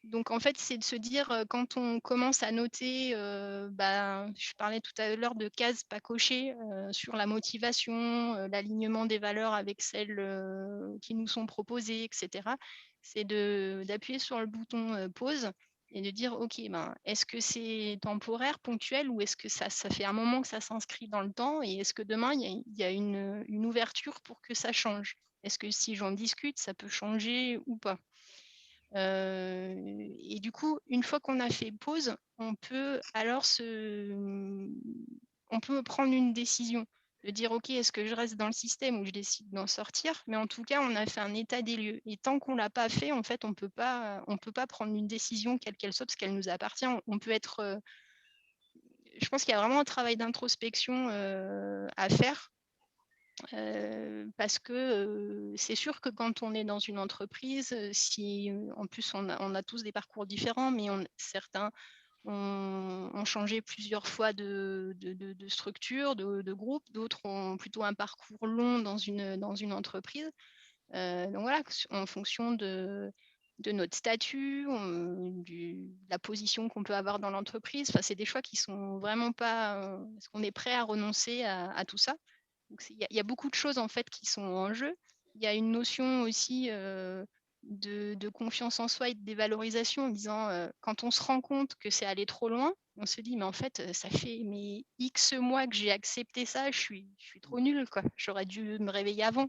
Donc en fait, c'est de se dire, quand on commence à noter, je parlais tout à l'heure de cases pas cochées, sur la motivation, l'alignement des valeurs avec celles, qui nous sont proposées et cetera. C'est d'appuyer sur le bouton, pause et de dire: «OK, est-ce que c'est temporaire, ponctuel ou est-ce que ça fait un moment que ça s'inscrit dans le temps et est-ce que demain il y a une ouverture pour que ça change? Est-ce que si j'en discute, ça peut changer ou pas?» Et du coup, une fois qu'on a fait pause, on peut prendre une décision, de dire: «OK, est-ce que je reste dans le système ou je décide d'en sortir?» Mais en tout cas, on a fait un état des lieux et tant qu'on l'a pas fait, en fait, on peut pas prendre une décision quelle qu'elle soit parce qu'elle nous appartient. On peut être, je pense qu'il y a vraiment un travail d'introspection, à faire. Parce que, c'est sûr que quand on est dans une entreprise, si, en plus on a tous des parcours différents, mais certains ont changé plusieurs fois de structure, de groupe, d'autres ont plutôt un parcours long dans une entreprise. Donc voilà, en fonction de notre statut, de la position qu'on peut avoir dans l'entreprise, enfin, c'est des choix qui sont vraiment pas, est-ce qu'on est prêt à renoncer à tout ça? Donc il y a beaucoup de choses en fait qui sont en jeu. Il y a une notion aussi, de confiance en soi et de dévalorisation en disant, quand on se rend compte que c'est allé trop loin, on se dit: «Mais en fait, ça fait X mois que j'ai accepté ça, je suis trop nulle quoi, j'aurais dû me réveiller avant».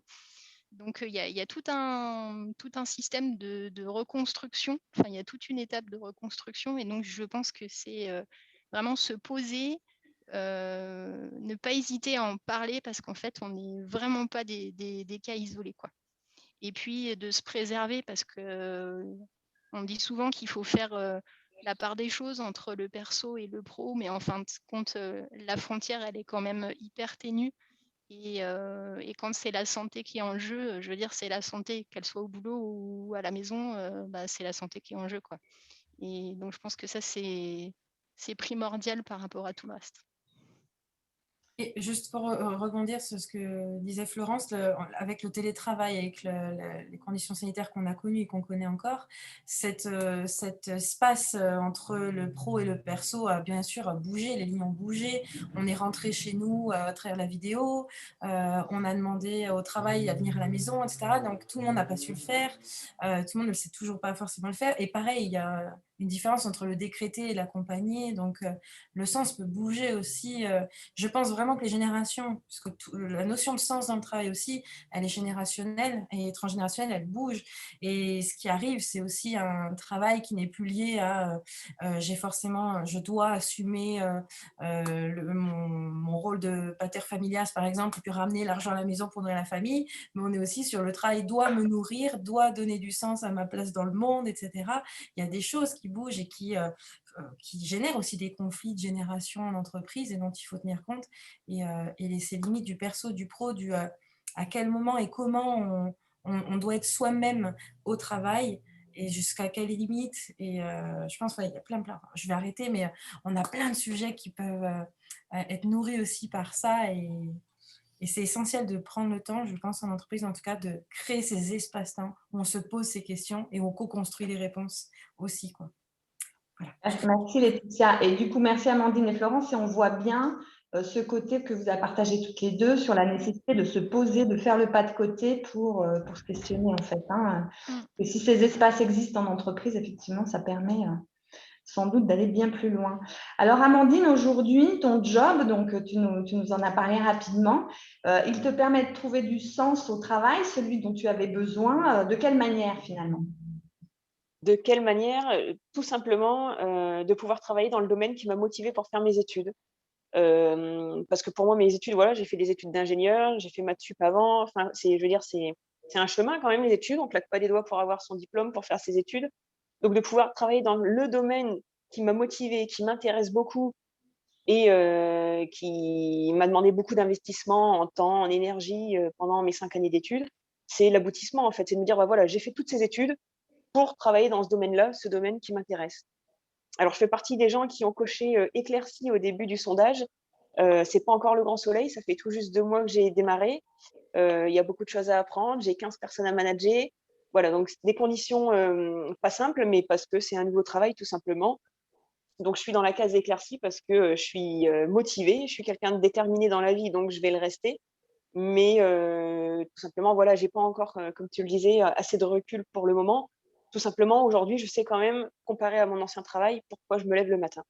Donc il y a tout un système de reconstruction, enfin il y a toute une étape de reconstruction et donc je pense que c'est, vraiment se poser, ne pas hésiter à en parler parce qu'en fait, on n'est vraiment pas des cas isolés, quoi. Et puis de se préserver parce que on dit souvent qu'il faut faire la part des choses entre le perso et le pro, mais en fin de compte, la frontière, elle est quand même hyper ténue. Et quand c'est la santé qui est en jeu, je veux dire, c'est la santé, qu'elle soit au boulot ou à la maison, c'est la santé qui est en jeu, quoi. Et donc, je pense que ça, c'est primordial par rapport à tout le reste. Et juste pour rebondir sur ce que disait Florence, avec le télétravail, avec les conditions sanitaires qu'on a connues et qu'on connaît encore, cet espace entre le pro et le perso a bien sûr bougé, les lignes ont bougé. On est rentré chez nous à travers la vidéo, on a demandé au travail à venir à la maison, etc. Donc tout le monde n'a pas su le faire, tout le monde ne sait toujours pas forcément le faire. Et pareil, il y a une différence entre le décrété et l'accompagné, donc le sens peut bouger aussi. Je pense vraiment que les générations, puisque la notion de sens dans le travail aussi, elle est générationnelle et transgénérationnelle, elle bouge. Et ce qui arrive, c'est aussi un travail qui n'est plus lié à je dois assumer mon rôle de pater familias, par exemple, et puis ramener l'argent à la maison pour nourrir la famille. Mais on est aussi sur le travail doit me nourrir, doit donner du sens à ma place dans le monde, etc. Il y a des choses qui bougent et qui génèrent aussi des conflits de génération en entreprise et dont il faut tenir compte et ces limites du perso, du pro, à quel moment et comment on doit être soi-même au travail et jusqu'à quelle limite. Et je pense qu'il y a plein, je vais arrêter, mais on a plein de sujets qui peuvent être nourris aussi par ça Et c'est essentiel de prendre le temps, je pense, en entreprise, en tout cas, de créer ces espaces-temps où on se pose ces questions et on co-construit les réponses aussi, quoi. Voilà. Merci Laetitia. Et du coup, merci Amandine et Florence. Et on voit bien ce côté que vous avez partagé toutes les deux sur la nécessité de se poser, de faire le pas de côté pour se questionner en fait. Hein. Et si ces espaces existent en entreprise, effectivement, ça permet sans doute d'aller bien plus loin. Alors Amandine, aujourd'hui, ton job, donc tu nous en as parlé rapidement, il te permet de trouver du sens au travail, celui dont tu avais besoin. De quelle manière finalement? De quelle manière? Tout simplement, de pouvoir travailler dans le domaine qui m'a motivée pour faire mes études. Parce que pour moi, mes études, voilà, j'ai fait des études d'ingénieur, j'ai fait maths sup avant, enfin, je veux dire, c'est un chemin quand même, les études. On claque pas des doigts pour avoir son diplôme, pour faire ses études. Donc de pouvoir travailler dans le domaine qui m'a motivée, qui m'intéresse beaucoup et qui m'a demandé beaucoup d'investissement en temps, en énergie, pendant mes 5 années d'études, c'est l'aboutissement en fait. C'est de me dire: «Bah, voilà, j'ai fait toutes ces études pour travailler dans ce domaine-là, ce domaine qui m'intéresse». Alors je fais partie des gens qui ont coché, éclairci au début du sondage. C'est pas encore le grand soleil, ça fait tout juste 2 mois que j'ai démarré. Il y a beaucoup de choses à apprendre, j'ai 15 personnes à manager. Voilà, donc des conditions, pas simples, mais parce que c'est un nouveau travail tout simplement. Donc je suis dans la case éclaircie parce que, je suis, motivée, je suis quelqu'un de déterminé dans la vie, donc je vais le rester. Mais, tout simplement, voilà, j'ai pas encore, comme tu le disais, assez de recul pour le moment. Tout simplement, aujourd'hui, je sais quand même, comparé à mon ancien travail, pourquoi je me lève le matin.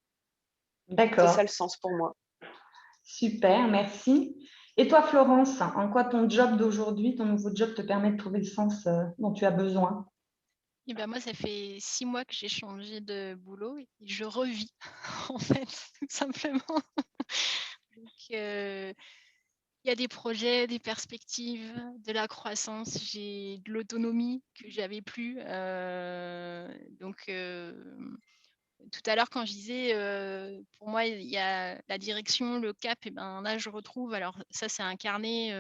C'est D'accord, ça le sens pour moi. super, merci. Et toi Florence, en quoi ton job d'aujourd'hui, ton nouveau job te permet de trouver le sens dont tu as besoin? Et ben moi, ça fait 6 mois que j'ai changé de boulot et je revis, en fait, tout simplement. Donc, il y a des projets, des perspectives, de la croissance. J'ai de l'autonomie que j'avais plus. Donc, tout à l'heure, quand je disais, pour moi, il y a la direction, le cap, et ben là, je retrouve. Alors, ça, c'est incarné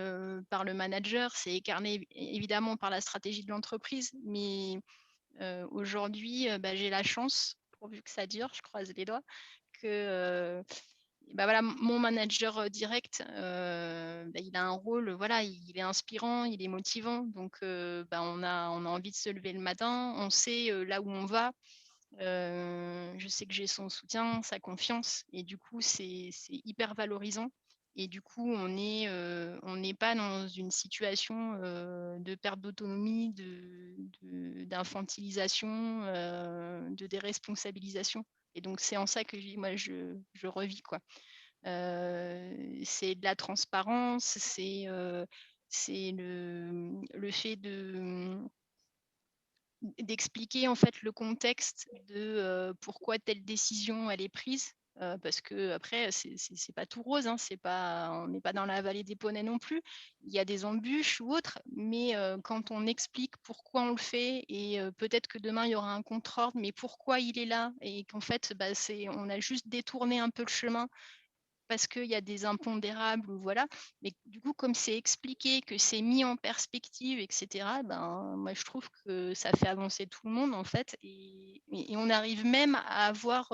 par le manager, c'est incarné évidemment par la stratégie de l'entreprise, mais aujourd'hui, bah, j'ai la chance, pourvu que ça dure, je croise les doigts, que bah, voilà, mon manager direct, bah, il a un rôle, voilà, il est inspirant, il est motivant. Donc, bah, on a envie de se lever le matin, on sait là où on va. Je sais que j'ai son soutien, sa confiance, et du coup, c'est hyper valorisant. Et du coup, on n'est pas dans une situation de perte d'autonomie, d'infantilisation, de déresponsabilisation. Et donc, c'est en ça que moi, je revis, quoi. C'est de la transparence, c'est le fait d'expliquer en fait le contexte de pourquoi telle décision elle est prise. Parce que après c'est pas tout rose, hein, c'est pas, on n'est pas dans la vallée des poneys non plus. Il y a des embûches ou autres, mais quand on explique pourquoi on le fait et peut-être que demain il y aura un contre-ordre, mais pourquoi il est là et qu'en fait bah, on a juste détourné un peu le chemin parce qu'il y a des impondérables ou voilà. Mais du coup, comme c'est expliqué, que c'est mis en perspective, etc., ben, moi, je trouve que ça fait avancer tout le monde, en fait. Et on arrive même à avoir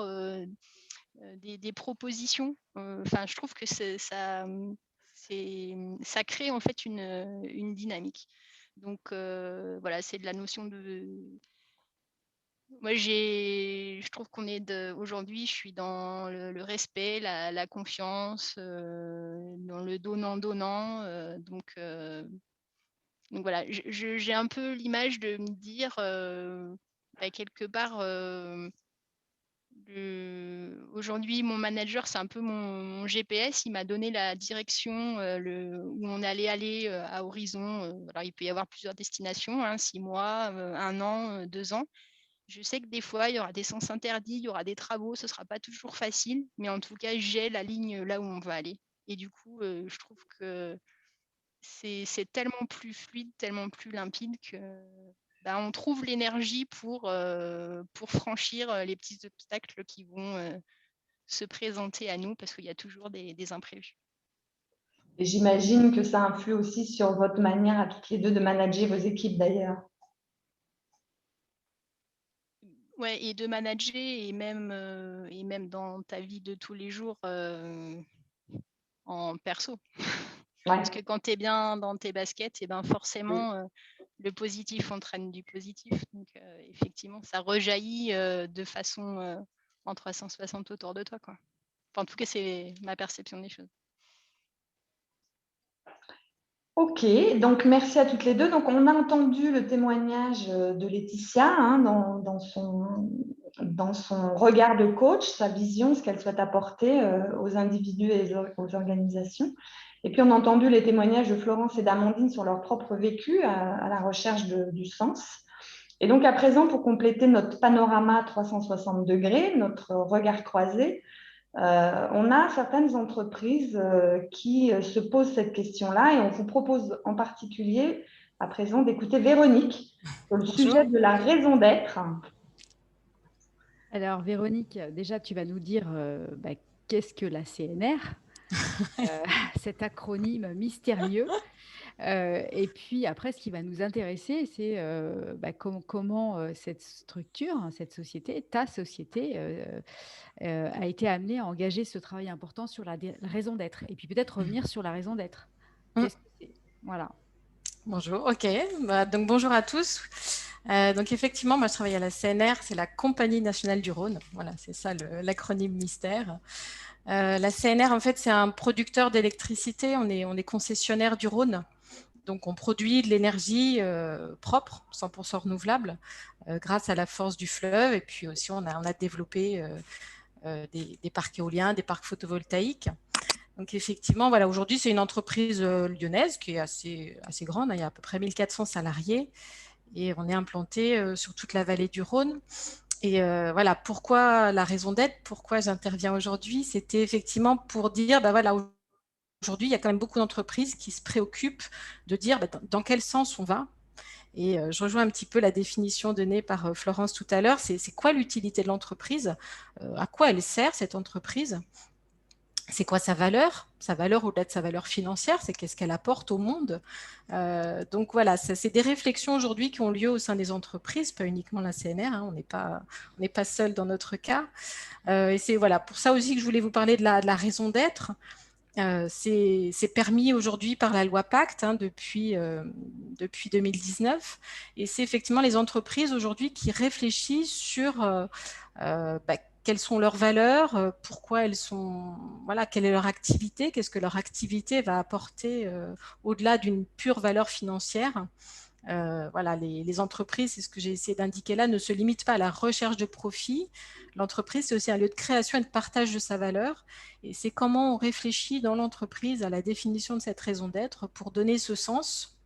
des propositions. Enfin, je trouve que ça crée, en fait, une dynamique. Donc, voilà, c'est de la notion de... Moi, je trouve qu'on est aujourd'hui, je suis dans le respect, la confiance, dans le donnant-donnant. Donc voilà, j'ai un peu l'image de me dire, bah, quelque part, aujourd'hui, mon manager, c'est un peu mon GPS. Il m'a donné la direction où on allait aller à horizon. Alors, il peut y avoir plusieurs destinations, hein, 6 mois, 1 an, 2 ans. Je sais que des fois, il y aura des sens interdits, il y aura des travaux, ce ne sera pas toujours facile, mais en tout cas, j'ai la ligne là où on va aller. Et du coup, je trouve que c'est tellement plus fluide, tellement plus limpide que bah, on trouve l'énergie pour franchir les petits obstacles qui vont se présenter à nous parce qu'il y a toujours des imprévus. Et j'imagine que ça influe aussi sur votre manière à toutes les deux de manager vos équipes d'ailleurs. Ouais, et de manager et même dans ta vie de tous les jours en perso. Ouais. Parce que quand tu es bien dans tes baskets, et ben forcément, le positif entraîne du positif. Donc, effectivement, ça rejaillit de façon en 360 autour de toi, quoi. Enfin, en tout cas, c'est ma perception des choses. Ok, donc merci à toutes les deux. Donc on a entendu le témoignage de Laetitia hein, dans son regard de coach, sa vision, ce qu'elle souhaite apporter aux individus et aux organisations. Et puis on a entendu les témoignages de Florence et d'Amandine sur leur propre vécu à la recherche du sens. Et donc à présent, pour compléter notre panorama 360 degrés, notre regard croisé, on a certaines entreprises qui se posent cette question-là et on vous propose en particulier à présent d'écouter Véronique sur le sujet de la raison d'être. Alors, Véronique, déjà, tu vas nous dire qu'est-ce que la CNR, cet acronyme mystérieux. Et puis après, ce qui va nous intéresser, c'est comment cette structure, hein, cette société, ta société, a été amenée à engager ce travail important sur la raison d'être. Et puis peut-être revenir sur la raison d'être. Qu'est-ce que c'est? Voilà. Bonjour, ok. Donc bonjour à tous. Donc effectivement, moi je travaille à la CNR, c'est la Compagnie nationale du Rhône. Voilà, c'est ça l'acronyme mystère. La CNR, en fait, c'est un producteur d'électricité. On est concessionnaire du Rhône. Donc on produit de l'énergie propre, 100% renouvelable, grâce à la force du fleuve. Et puis aussi, on a développé des parcs éoliens, des parcs photovoltaïques. Donc effectivement, voilà, aujourd'hui, c'est une entreprise lyonnaise qui est assez grande. Hein, il y a à peu près 1400 salariés et on est implanté sur toute la vallée du Rhône. Et voilà, pourquoi la raison d'être, pourquoi j'interviens aujourd'hui, c'était effectivement pour dire, voilà, aujourd'hui, il y a quand même beaucoup d'entreprises qui se préoccupent de dire dans quel sens on va. Et je rejoins un petit peu la définition donnée par Florence tout à l'heure. C'est quoi l'utilité de l'entreprise? À quoi elle sert cette entreprise? C'est quoi sa valeur? Sa valeur au-delà de sa valeur financière, c'est qu'est-ce qu'elle apporte au monde. Donc voilà, c'est des réflexions aujourd'hui qui ont lieu au sein des entreprises, pas uniquement la CNR, hein, on n'est pas seul dans notre cas. Et c'est voilà, pour ça aussi que je voulais vous parler de la raison d'être. C'est permis aujourd'hui par la loi Pacte hein, depuis 2019. Et c'est effectivement les entreprises aujourd'hui qui réfléchissent sur quelles sont leurs valeurs, pourquoi elles sont, voilà, quelle est leur activité, qu'est-ce que leur activité va apporter au-delà d'une pure valeur financière. Voilà, les entreprises, c'est ce que j'ai essayé d'indiquer là, ne se limitent pas à la recherche de profit. L'entreprise, c'est aussi un lieu de création et de partage de sa valeur. Et c'est comment on réfléchit dans l'entreprise à la définition de cette raison d'être pour donner ce sens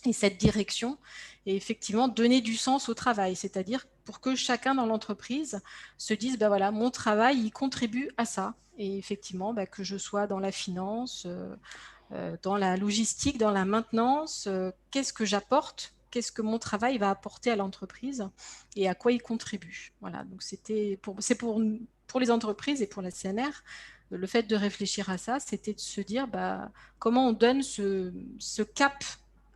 et cette direction et effectivement donner du sens au travail, c'est-à-dire pour que chacun dans l'entreprise se dise, voilà, mon travail, il contribue à ça. Et effectivement, que je sois dans la finance, dans la logistique, dans la maintenance, qu'est-ce que j'apporte, qu'est-ce que mon travail va apporter à l'entreprise et à quoi il contribue. Voilà, donc c'est pour les entreprises et pour la CNR, le fait de réfléchir à ça, c'était de se dire comment on donne ce cap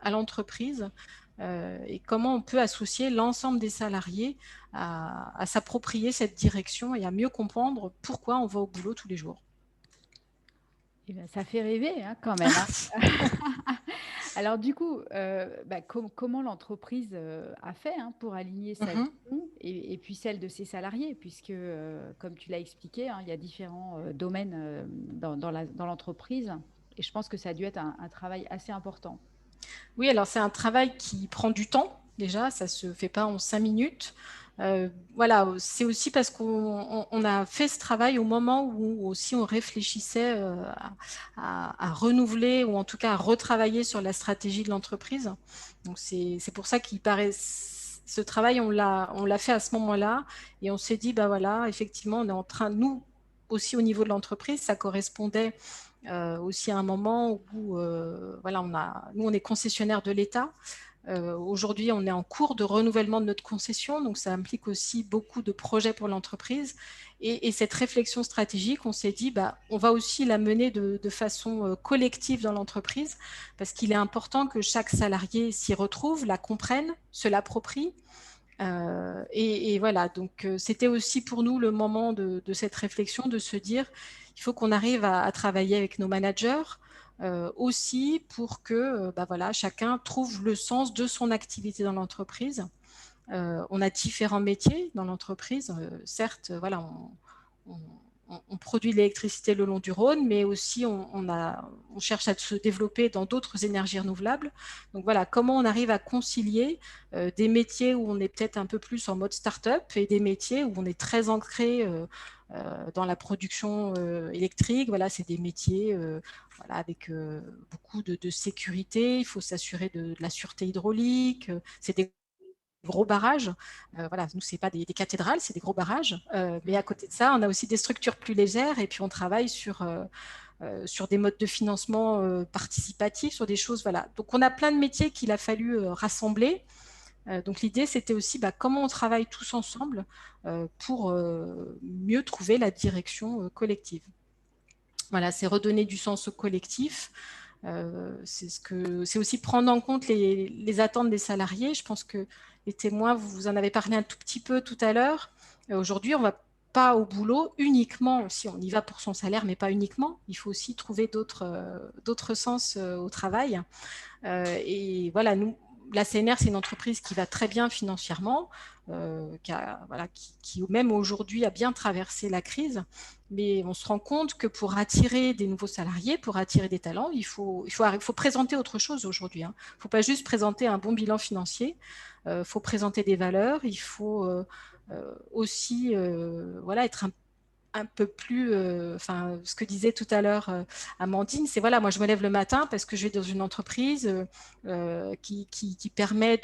à l'entreprise et comment on peut associer l'ensemble des salariés à s'approprier cette direction et à mieux comprendre pourquoi on va au boulot tous les jours. Eh bien, ça fait rêver hein, quand même. Hein. Alors du coup, comment l'entreprise a fait hein, pour aligner sa vision et puis celle de ses salariés, puisque comme tu l'as expliqué, hein, il y a différents domaines dans l'entreprise et je pense que ça a dû être un travail assez important. Oui, alors c'est un travail qui prend du temps déjà, ça ne se fait pas en 5 minutes. Voilà, c'est aussi parce qu'on a fait ce travail au moment où aussi on réfléchissait à renouveler ou en tout cas à retravailler sur la stratégie de l'entreprise. Donc c'est pour ça qu'il paraît, ce travail on l'a fait à ce moment-là et on s'est dit voilà, effectivement on est en train, nous aussi au niveau de l'entreprise, ça correspondait aussi à un moment où voilà, nous on est concessionnaire de l'État. Aujourd'hui, on est en cours de renouvellement de notre concession, donc ça implique aussi beaucoup de projets pour l'entreprise. Et cette réflexion stratégique, on s'est dit, on va aussi la mener de façon collective dans l'entreprise, parce qu'il est important que chaque salarié s'y retrouve, la comprenne, se l'approprie. Et voilà, donc c'était aussi pour nous le moment de cette réflexion, de se dire, il faut qu'on arrive à travailler avec nos managers, aussi pour que voilà, chacun trouve le sens de son activité dans l'entreprise. On a différents métiers dans l'entreprise. Certes, voilà, on produit de l'électricité le long du Rhône, mais aussi on cherche à se développer dans d'autres énergies renouvelables. Donc voilà, comment on arrive à concilier des métiers où on est peut-être un peu plus en mode start-up et des métiers où on est très ancré dans la production électrique. Voilà, c'est des métiers voilà, avec beaucoup de sécurité. Il faut s'assurer de la sûreté hydraulique. C'est des gros barrages. Voilà, nous, ce n'est pas des cathédrales, c'est des gros barrages. Mais à côté de ça, on a aussi des structures plus légères et puis on travaille sur des modes de financement participatifs, sur des choses. Voilà. Donc, on a plein de métiers qu'il a fallu rassembler. Donc, l'idée, c'était aussi comment on travaille tous ensemble pour mieux trouver la direction collective. Voilà, c'est redonner du sens au collectif. C'est aussi prendre en compte les attentes des salariés. Je pense que les témoins, vous en avez parlé un tout petit peu tout à l'heure. Aujourd'hui, on ne va pas au boulot uniquement, si on y va pour son salaire, mais pas uniquement. Il faut aussi trouver d'autres sens au travail. Et voilà, nous, la CNR, c'est une entreprise qui va très bien financièrement, qui même aujourd'hui a bien traversé la crise. Mais on se rend compte que pour attirer des nouveaux salariés, pour attirer des talents, il faut présenter autre chose aujourd'hui. Il ne faut pas juste présenter un bon bilan financier, il faut présenter des valeurs, il faut aussi voilà, être un peu plus, ce que disait tout à l'heure Amandine, c'est voilà, moi je me lève le matin parce que je vais dans une entreprise qui permet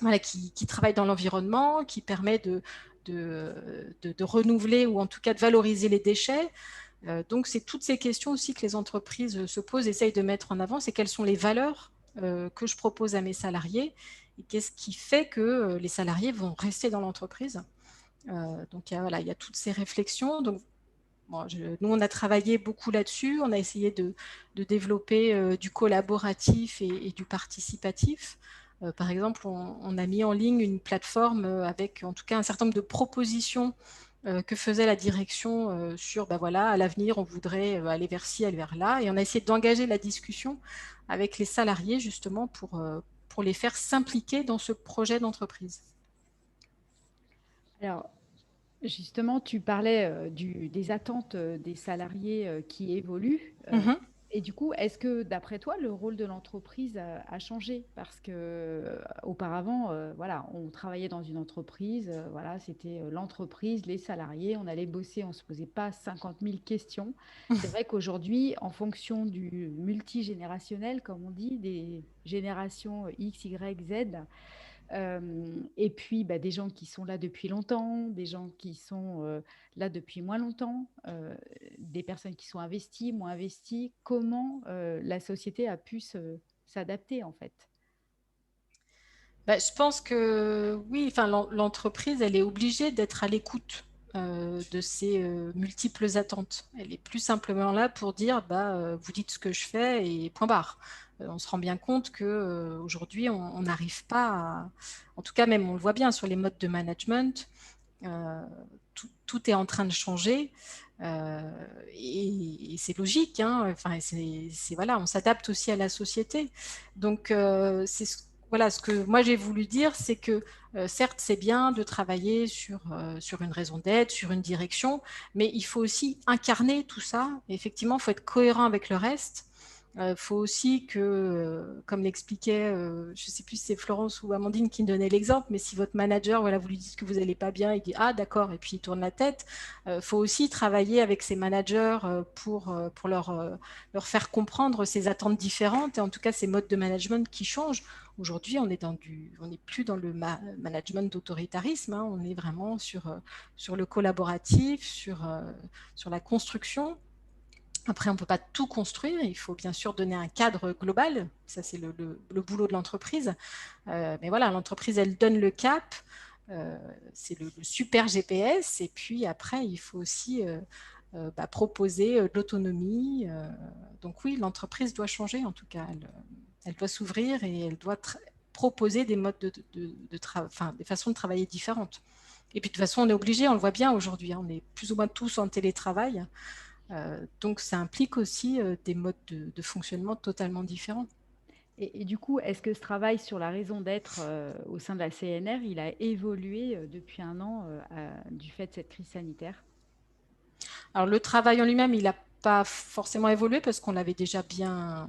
voilà, qui travaille dans l'environnement, qui permet de renouveler ou en tout cas de valoriser les déchets. Donc c'est toutes ces questions aussi que les entreprises se posent, essayent de mettre en avant, c'est quelles sont les valeurs que je propose à mes salariés et qu'est-ce qui fait que les salariés vont rester dans l'entreprise. Donc il y a toutes ces réflexions. Donc, nous, on a travaillé beaucoup là-dessus. On a essayé de développer du collaboratif et du participatif. Par exemple, on a mis en ligne une plateforme avec en tout cas un certain nombre de propositions que faisait la direction sur, voilà, à l'avenir, on voudrait aller vers ci, aller vers là. Et on a essayé d'engager la discussion avec les salariés justement pour les faire s'impliquer dans ce projet d'entreprise. Alors, justement, tu parlais des attentes des salariés qui évoluent. Et du coup, est-ce que, d'après toi, le rôle de l'entreprise a changé? Parce qu'auparavant, voilà, on travaillait dans une entreprise, voilà, c'était l'entreprise, les salariés, on allait bosser, on ne se posait pas 50 000 questions. C'est vrai qu'aujourd'hui, en fonction du multigénérationnel, comme on dit, des générations X, Y, Z, et puis des gens qui sont là depuis longtemps, des gens qui sont là depuis moins longtemps, des personnes qui sont investies, moins investies. Comment la société a pu s'adapter en fait? Je pense que oui, l'entreprise, elle est obligée d'être à l'écoute de ces multiples attentes. Elle est plus simplement là pour dire, vous dites ce que je fais et point barre. On se rend bien compte qu'aujourd'hui, on n'arrive pas à... En tout cas, même on le voit bien sur les modes de management, tout est en train de changer. Et c'est logique, hein. Voilà, on s'adapte aussi à la société. Donc, voilà, ce que moi j'ai voulu dire, c'est que certes, c'est bien de travailler sur une raison d'être, sur une direction, mais il faut aussi incarner tout ça. Et effectivement, il faut être cohérent avec le reste. Faut aussi que, comme l'expliquait, je ne sais plus si c'est Florence ou Amandine qui me donnait l'exemple, mais si votre manager, voilà, vous lui dites que vous n'allez pas bien, il dit « Ah, d'accord », et puis il tourne la tête. Faut aussi travailler avec ses managers pour leur faire comprendre ces attentes différentes et en tout cas ces modes de management qui changent. Aujourd'hui, on n'est plus dans le management d'autoritarisme, hein, on est vraiment sur le collaboratif, sur la construction. Après, on ne peut pas tout construire, il faut bien sûr donner un cadre global, ça c'est le boulot de l'entreprise. Mais voilà, l'entreprise, elle donne le cap, c'est le super GPS, et puis après, il faut aussi proposer de l'autonomie. Donc oui, l'entreprise doit changer en tout cas, elle doit s'ouvrir et elle doit proposer des modes des façons de travailler différentes. Et puis de toute façon, on est obligé, on le voit bien aujourd'hui, hein, on est plus ou moins tous en télétravail. Donc, ça implique aussi des modes de fonctionnement totalement différents. Et du coup, est-ce que ce travail sur la raison d'être au sein de la CNR, il a évolué depuis un an du fait de cette crise sanitaire? Alors, le travail en lui-même, il n'a pas forcément évolué parce qu'on l'avait déjà bien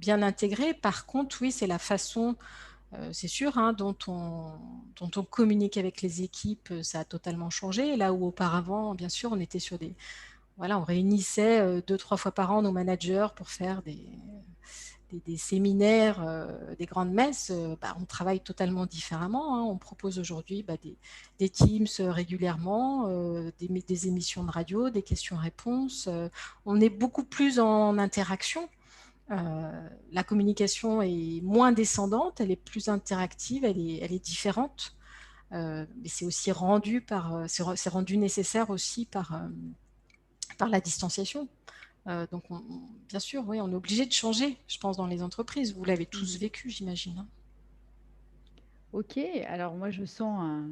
intégré. Par contre, oui, c'est la façon, c'est sûr, hein, dont on communique avec les équipes, ça a totalement changé. Là où auparavant, bien sûr, on était sur on réunissait 2-3 fois par an nos managers pour faire des séminaires, des grandes messes. On travaille totalement différemment, hein. On propose aujourd'hui des Teams régulièrement, des émissions de radio, des questions-réponses. On est beaucoup plus en interaction. La communication est moins descendante, elle est plus interactive, elle est différente. Mais c'est aussi c'est rendu nécessaire aussi par la distanciation. Donc, bien sûr, oui, on est obligé de changer, je pense, dans les entreprises. Vous l'avez tous vécu, j'imagine. Ok, alors moi je sens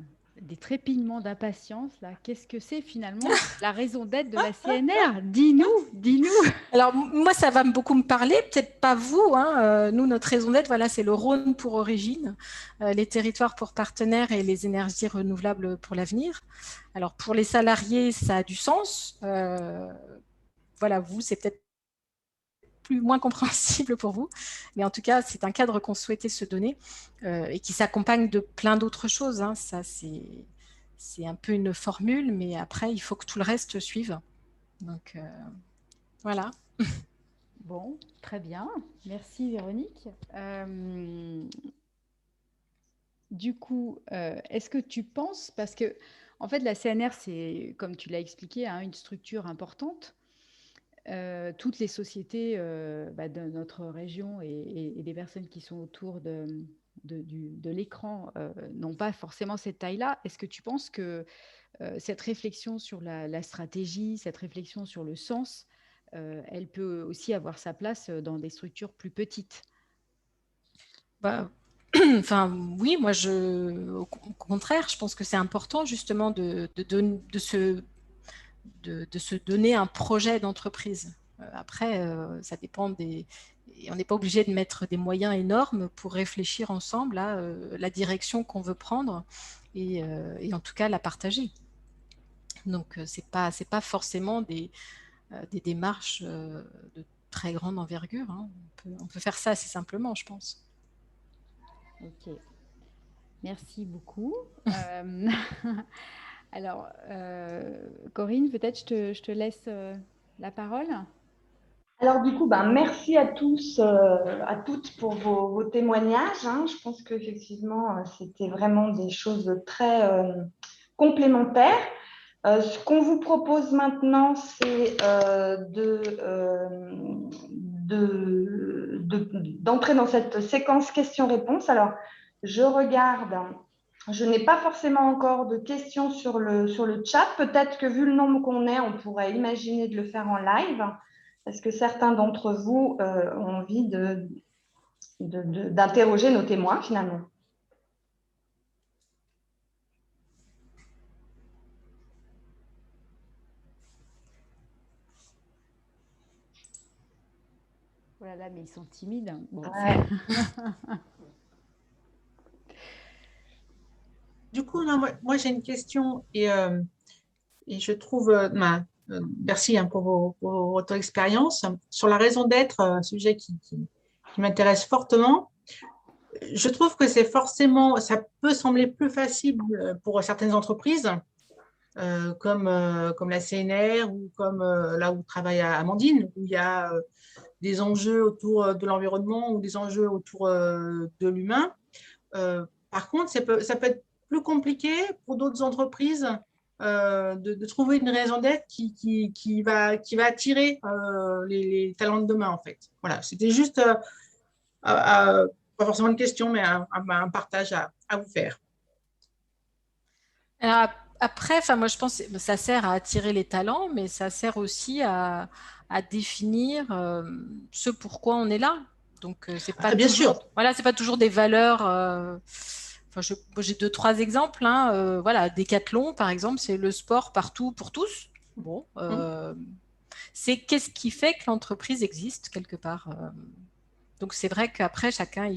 des trépignements d'impatience là. Qu'est-ce que c'est finalement la raison d'être de la CNR? Dis-nous. Alors, moi, ça va beaucoup me parler, peut-être pas vous, hein. Nous, notre raison d'être, voilà, c'est le Rhône pour origine, les territoires pour partenaires et les énergies renouvelables pour l'avenir. Alors, pour les salariés, ça a du sens. Voilà, vous, c'est peut-être moins compréhensible pour vous. Mais en tout cas, c'est un cadre qu'on souhaitait se donner et qui s'accompagne de plein d'autres choses, hein. Ça, c'est un peu une formule, mais après, il faut que tout le reste suive. Donc, voilà. Bon, très bien. Merci Véronique. Du coup, est-ce que tu penses, parce que en fait la CNR, c'est, comme tu l'as expliqué, hein, une structure importante. Toutes les sociétés de notre région et des personnes qui sont autour de l'écran n'ont pas forcément cette taille-là. Est-ce que tu penses que cette réflexion sur la stratégie, cette réflexion sur le sens, elle peut aussi avoir sa place dans des structures plus petites? Enfin, oui, moi, au contraire, je pense que c'est important justement de se donner un projet d'entreprise. Après, ça dépend on n'est pas obligé de mettre des moyens énormes pour réfléchir ensemble à la direction qu'on veut prendre et en tout cas la partager. Donc, c'est pas forcément des démarches de très grande envergure, hein. On peut faire ça assez simplement, je pense. Ok, merci beaucoup. Alors, Corinne, peut-être je te laisse la parole. Alors du coup, merci à tous, à toutes pour vos témoignages, hein. Je pense qu'effectivement, c'était vraiment des choses très complémentaires. Ce qu'on vous propose maintenant, c'est d'entrer dans cette séquence questions-réponses. Alors, je regarde, je n'ai pas forcément encore de questions sur le chat. Peut-être que vu le nombre qu'on est, on pourrait imaginer de le faire en live. Est-ce que certains d'entre vous ont envie d'interroger nos témoins finalement? Voilà, mais ils sont timides. Bon, ouais. Du coup, non, moi j'ai une question et je trouve, merci pour votre expérience. Sur la raison d'être, un sujet qui m'intéresse fortement. Je trouve que ça peut sembler plus facile pour certaines entreprises, comme la CNR ou comme là où travaille Amandine, où il y a des enjeux autour de l'environnement ou des enjeux autour de l'humain. Par contre, ça peut être plus compliqué pour d'autres entreprises de trouver une raison d'être qui va attirer les talents de demain, en fait. Voilà, c'était juste, pas forcément une question, mais un partage à vous faire. Alors, après, moi, je pense que ça sert à attirer les talents, mais ça sert aussi à définir ce pourquoi on est là. Donc, c'est pas bien toujours, sûr. Voilà, c'est pas toujours des valeurs. J'ai 2-3 exemples, hein. Voilà, Décathlon, par exemple, c'est le sport partout pour tous. Bon, c'est qu'est-ce qui fait que l'entreprise existe quelque part. Donc c'est vrai qu'après, chacun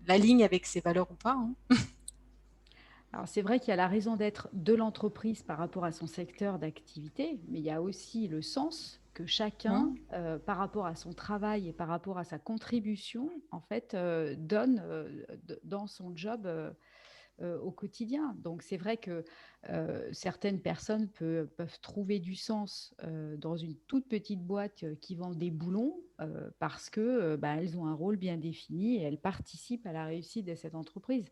l'aligne avec ses valeurs ou pas. Hein. Alors, c'est vrai qu'il y a la raison d'être de l'entreprise par rapport à son secteur d'activité, mais il y a aussi le sens que chacun, par rapport à son travail et par rapport à sa contribution, en fait, donne dans son job au quotidien. Donc, c'est vrai que certaines personnes peuvent trouver du sens dans une toute petite boîte qui vend des boulons parce que elles ont un rôle bien défini et elles participent à la réussite de cette entreprise.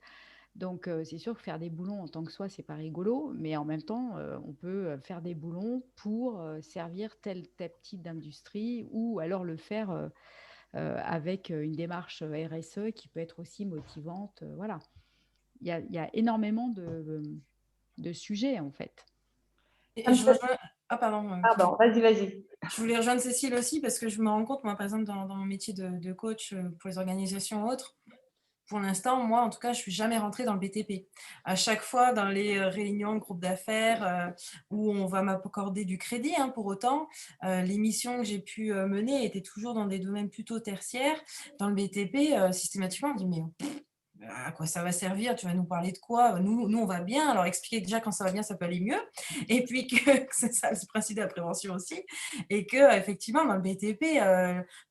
Donc, c'est sûr que faire des boulons en tant que soi, c'est pas rigolo, mais en même temps, on peut faire des boulons pour servir tel type d'industrie ou alors le faire avec une démarche RSE qui peut être aussi motivante. Voilà. Il y a énormément de sujets, en fait. Et je rejoins... Ah, pardon. Pardon, vas-y. Je voulais rejoindre Cécile aussi parce que je me rends compte, moi, par exemple, dans mon métier de coach pour les organisations autres, pour l'instant, moi, en tout cas, je ne suis jamais rentrée dans le BTP. À chaque fois, dans les réunions de groupe d'affaires où on va m'accorder du crédit, hein, pour autant, les missions que j'ai pu mener étaient toujours dans des domaines plutôt tertiaires. Dans le BTP, systématiquement, on dit, mais à quoi ça va servir? Tu vas nous parler de quoi? Nous, on va bien. Alors, expliquer déjà quand ça va bien, ça peut aller mieux. Et puis que c'est ça, c'est le principe de la prévention aussi. Et que effectivement, dans le BTP,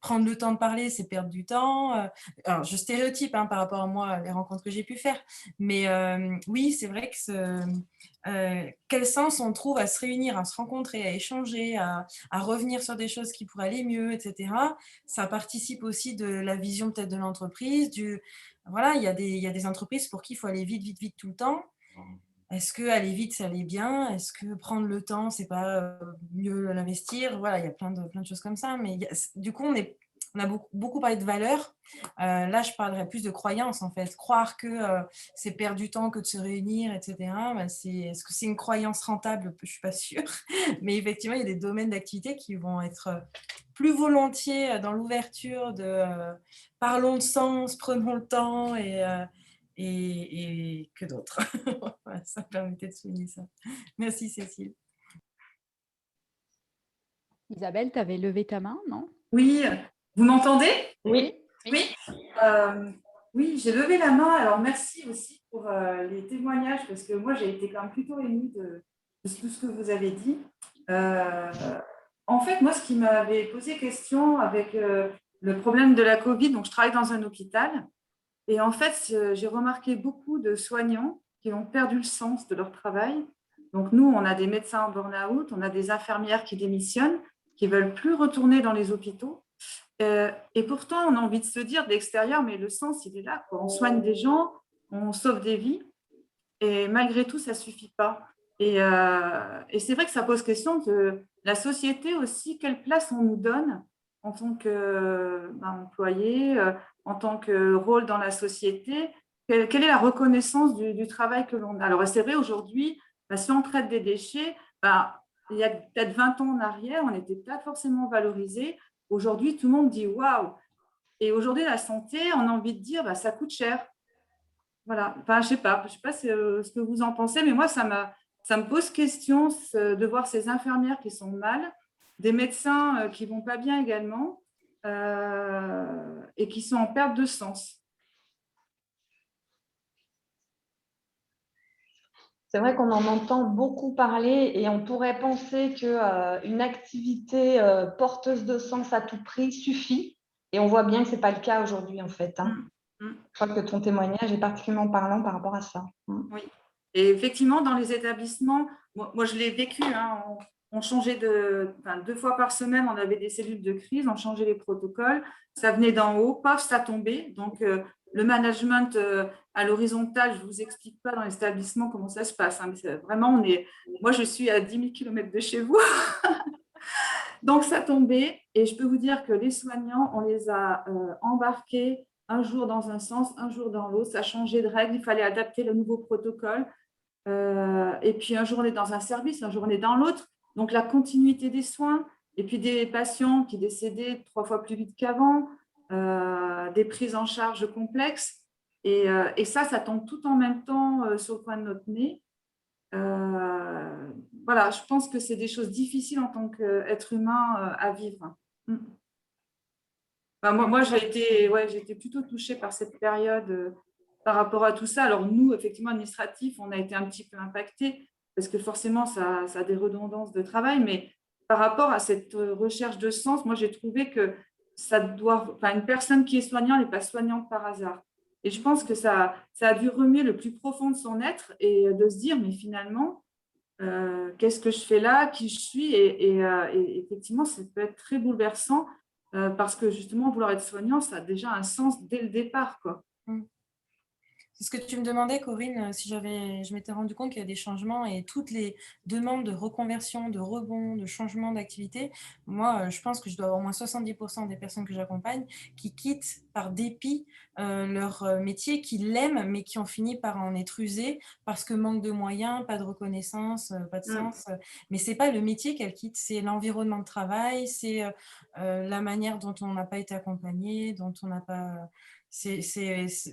prendre le temps de parler, c'est perdre du temps. Alors, je stéréotype par rapport à moi, les rencontres que j'ai pu faire. Mais oui, c'est vrai que quel sens on trouve à se réunir, à se rencontrer, à échanger, à revenir sur des choses qui pourraient aller mieux, etc. Ça participe aussi de la vision peut-être de l'entreprise, voilà, il y a des entreprises pour qui il faut aller vite, vite, vite tout le temps. Est-ce que aller vite, ça allait bien? Est-ce que prendre le temps, c'est pas mieux l'investir? Voilà, il y a plein de choses comme ça. Mais du coup, on a beaucoup parlé de valeurs. Là, je parlerais plus de croyances, en fait. Croire que c'est perdre du temps que de se réunir, etc. Est-ce que c'est une croyance rentable? Je ne suis pas sûre. Mais effectivement, il y a des domaines d'activité qui vont être plus volontiers dans l'ouverture de parlons de sens, prenons le temps et que d'autres. Voilà, ça permettait de souligner ça. Merci Cécile. Isabelle, tu avais levé ta main, non? Oui, vous m'entendez? Oui. Oui, oui, j'ai levé la main. Alors, merci aussi pour les témoignages, parce que moi, j'ai été quand même plutôt émue de tout ce que vous avez dit. En fait, moi, ce qui m'avait posé question avec le problème de la Covid, donc je travaille dans un hôpital, et en fait, j'ai remarqué beaucoup de soignants qui ont perdu le sens de leur travail. Donc, nous, on a des médecins en burn-out, on a des infirmières qui démissionnent, qui ne veulent plus retourner dans les hôpitaux. Et pourtant, on a envie de se dire de l'extérieur, mais le sens, il est là, quoi. On soigne des gens, on sauve des vies, et malgré tout, ça ne suffit pas. Et c'est vrai que ça pose question de la société aussi, quelle place on nous donne en tant qu'employé, en tant que rôle dans la société, quelle est la reconnaissance du travail que l'on a. Alors, c'est vrai, aujourd'hui, si on traite des déchets, il y a peut-être 20 ans en arrière, on n'était pas forcément valorisé. Aujourd'hui, tout le monde dit waouh. Et aujourd'hui, la santé, on a envie de dire ça coûte cher. Voilà. Enfin, je sais pas ce que vous en pensez, mais moi, ça me pose question de voir ces infirmières qui sont mal, des médecins qui vont pas bien également et qui sont en perte de sens. C'est vrai qu'on en entend beaucoup parler et on pourrait penser qu'une activité porteuse de sens à tout prix suffit. Et on voit bien que ce n'est pas le cas aujourd'hui, en fait. Je crois que ton témoignage est particulièrement parlant par rapport à ça. Oui. Et effectivement, dans les établissements, moi je l'ai vécu, on changeait 2 fois par semaine, on avait des cellules de crise, on changeait les protocoles, ça venait d'en haut, paf, ça tombait. Donc, le management à l'horizontale, je ne vous explique pas dans les établissements comment ça se passe. Mais vraiment, moi, je suis à 10 000 km de chez vous. Donc, ça tombait. Et je peux vous dire que les soignants, on les a embarqués un jour dans un sens, un jour dans l'autre. Ça changeait de règle, il fallait adapter le nouveau protocole. Et puis, un jour, on est dans un service, un jour, on est dans l'autre. Donc, la continuité des soins. Et puis, des patients qui décédaient 3 fois plus vite qu'avant. Des prises en charge complexes. Et ça tombe tout en même temps sur le coin de notre nez. Voilà, je pense que c'est des choses difficiles en tant qu'être humain à vivre. Moi j'ai été plutôt touchée par cette période par rapport à tout ça. Alors nous, effectivement, administratifs, on a été un petit peu impactés parce que forcément, ça a des redondances de travail, mais par rapport à cette recherche de sens, moi j'ai trouvé que une personne qui est soignante n'est pas soignante par hasard. Et je pense que ça a dû remuer le plus profond de son être et de se dire, mais finalement, qu'est-ce que je fais là, qui je suis et effectivement, ça peut être très bouleversant parce que justement, vouloir être soignant, ça a déjà un sens dès le départ, quoi. C'est ce que tu me demandais, Corinne, si je m'étais rendu compte qu'il y a des changements et toutes les demandes de reconversion, de rebond, de changement d'activité. Moi, je pense que je dois avoir au moins 70% des personnes que j'accompagne qui quittent par dépit leur métier, qui l'aiment, mais qui ont fini par en être usées parce que manque de moyens, pas de reconnaissance, pas de sens. Mais ce n'est pas le métier qu'elles quittent, c'est l'environnement de travail, c'est la manière dont on n'a pas été accompagné, dont on n'a pas...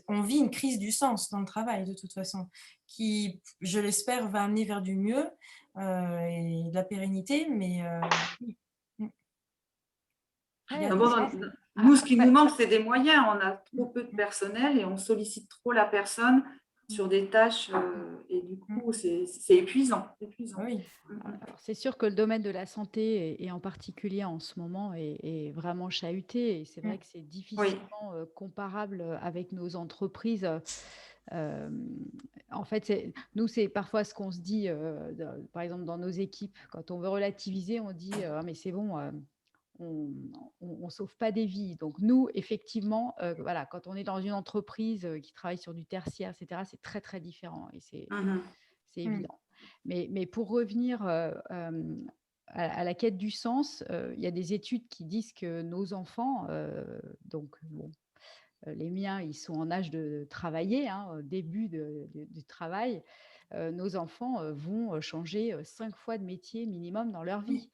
on vit une crise du sens dans le travail, de toute façon, qui, je l'espère, va amener vers du mieux et de la pérennité, mais... Nous, ce qui nous manque, c'est des moyens. On a trop peu de personnel et on sollicite trop la personne sur des tâches et du coup, c'est épuisant. Oui. C'est sûr que le domaine de la santé, et en particulier en ce moment, est vraiment chahuté. Et c'est vrai que c'est difficilement comparable avec nos entreprises. En fait, nous, c'est parfois ce qu'on se dit, par exemple, dans nos équipes. Quand on veut relativiser, on dit ah, mais c'est bon, on ne sauve pas des vies. Donc, nous, effectivement, voilà, quand on est dans une entreprise qui travaille sur du tertiaire, etc., c'est très, très différent. Et c'est évident. Mais pour revenir à la quête du sens, il y a des études qui disent que nos enfants, donc bon, les miens, ils sont en âge de travailler, au début du travail, nos enfants vont changer 5 fois de métier minimum dans leur vie.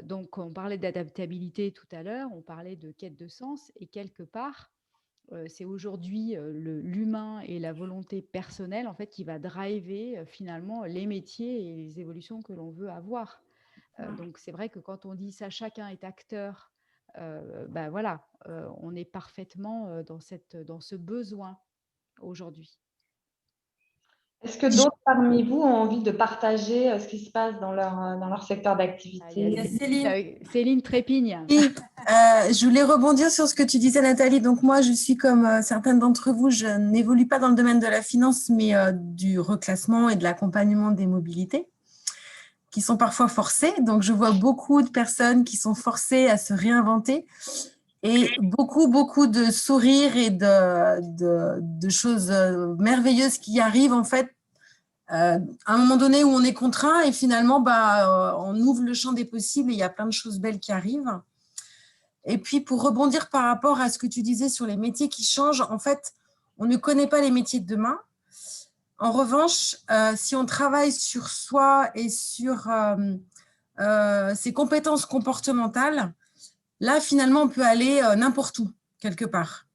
Donc, on parlait d'adaptabilité tout à l'heure, on parlait de quête de sens, et quelque part, c'est aujourd'hui l'humain et la volonté personnelle en fait qui va driver finalement les métiers et les évolutions que l'on veut avoir. Donc c'est vrai que quand on dit ça, chacun est acteur, voilà, on est parfaitement dans ce besoin aujourd'hui. Est-ce que d'autres parmi vous ont envie de partager ce qui se passe dans leur secteur d'activité? Il y a Céline Trépigne. Oui, je voulais rebondir sur ce que tu disais, Nathalie. Donc moi, je suis comme certaines d'entre vous, je n'évolue pas dans le domaine de la finance, mais du reclassement et de l'accompagnement des mobilités, qui sont parfois forcées. Donc je vois beaucoup de personnes qui sont forcées à se réinventer et beaucoup de sourires et de choses merveilleuses qui arrivent en fait à un moment donné où on est contraint et finalement on ouvre le champ des possibles et il y a plein de choses belles qui arrivent. Et puis pour rebondir par rapport à ce que tu disais sur les métiers qui changent, en fait, on ne connaît pas les métiers de demain. En revanche, si on travaille sur soi et sur ses compétences comportementales, là finalement on peut aller n'importe où, quelque part.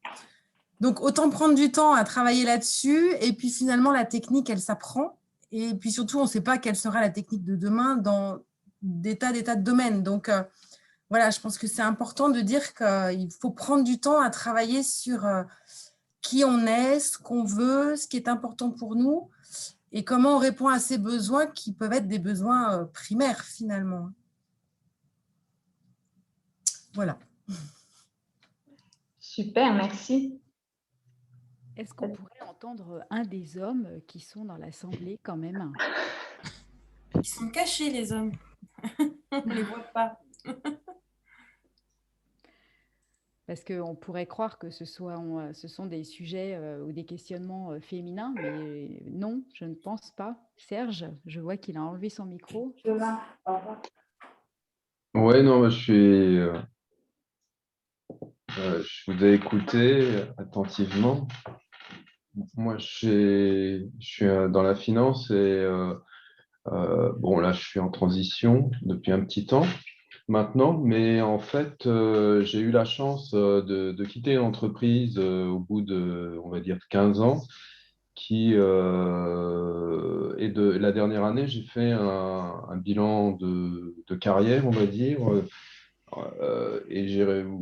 Donc autant prendre du temps à travailler là-dessus et puis finalement la technique elle s'apprend. Et puis surtout, on ne sait pas quelle sera la technique de demain dans des tas de domaines. Donc, voilà, je pense que c'est important de dire qu'il faut prendre du temps à travailler sur qui on est, ce qu'on veut, ce qui est important pour nous et comment on répond à ces besoins qui peuvent être des besoins primaires finalement. Voilà. Super, merci. Est-ce qu'on pourrait entendre un des hommes qui sont dans l'Assemblée quand même? Ils sont cachés, les hommes. On ne les voit pas. Parce qu'on pourrait croire que ce sont des sujets ou des questionnements féminins, mais non, je ne pense pas. Serge, je vois qu'il a enlevé son micro. Ouais, non, je vous ai écouté attentivement. Moi, je suis dans la finance et bon, là, je suis en transition depuis un petit temps maintenant, mais en fait, j'ai eu la chance de quitter une entreprise au bout de, on va dire, 15 ans qui la dernière année, j'ai fait un bilan de carrière, on va dire, ou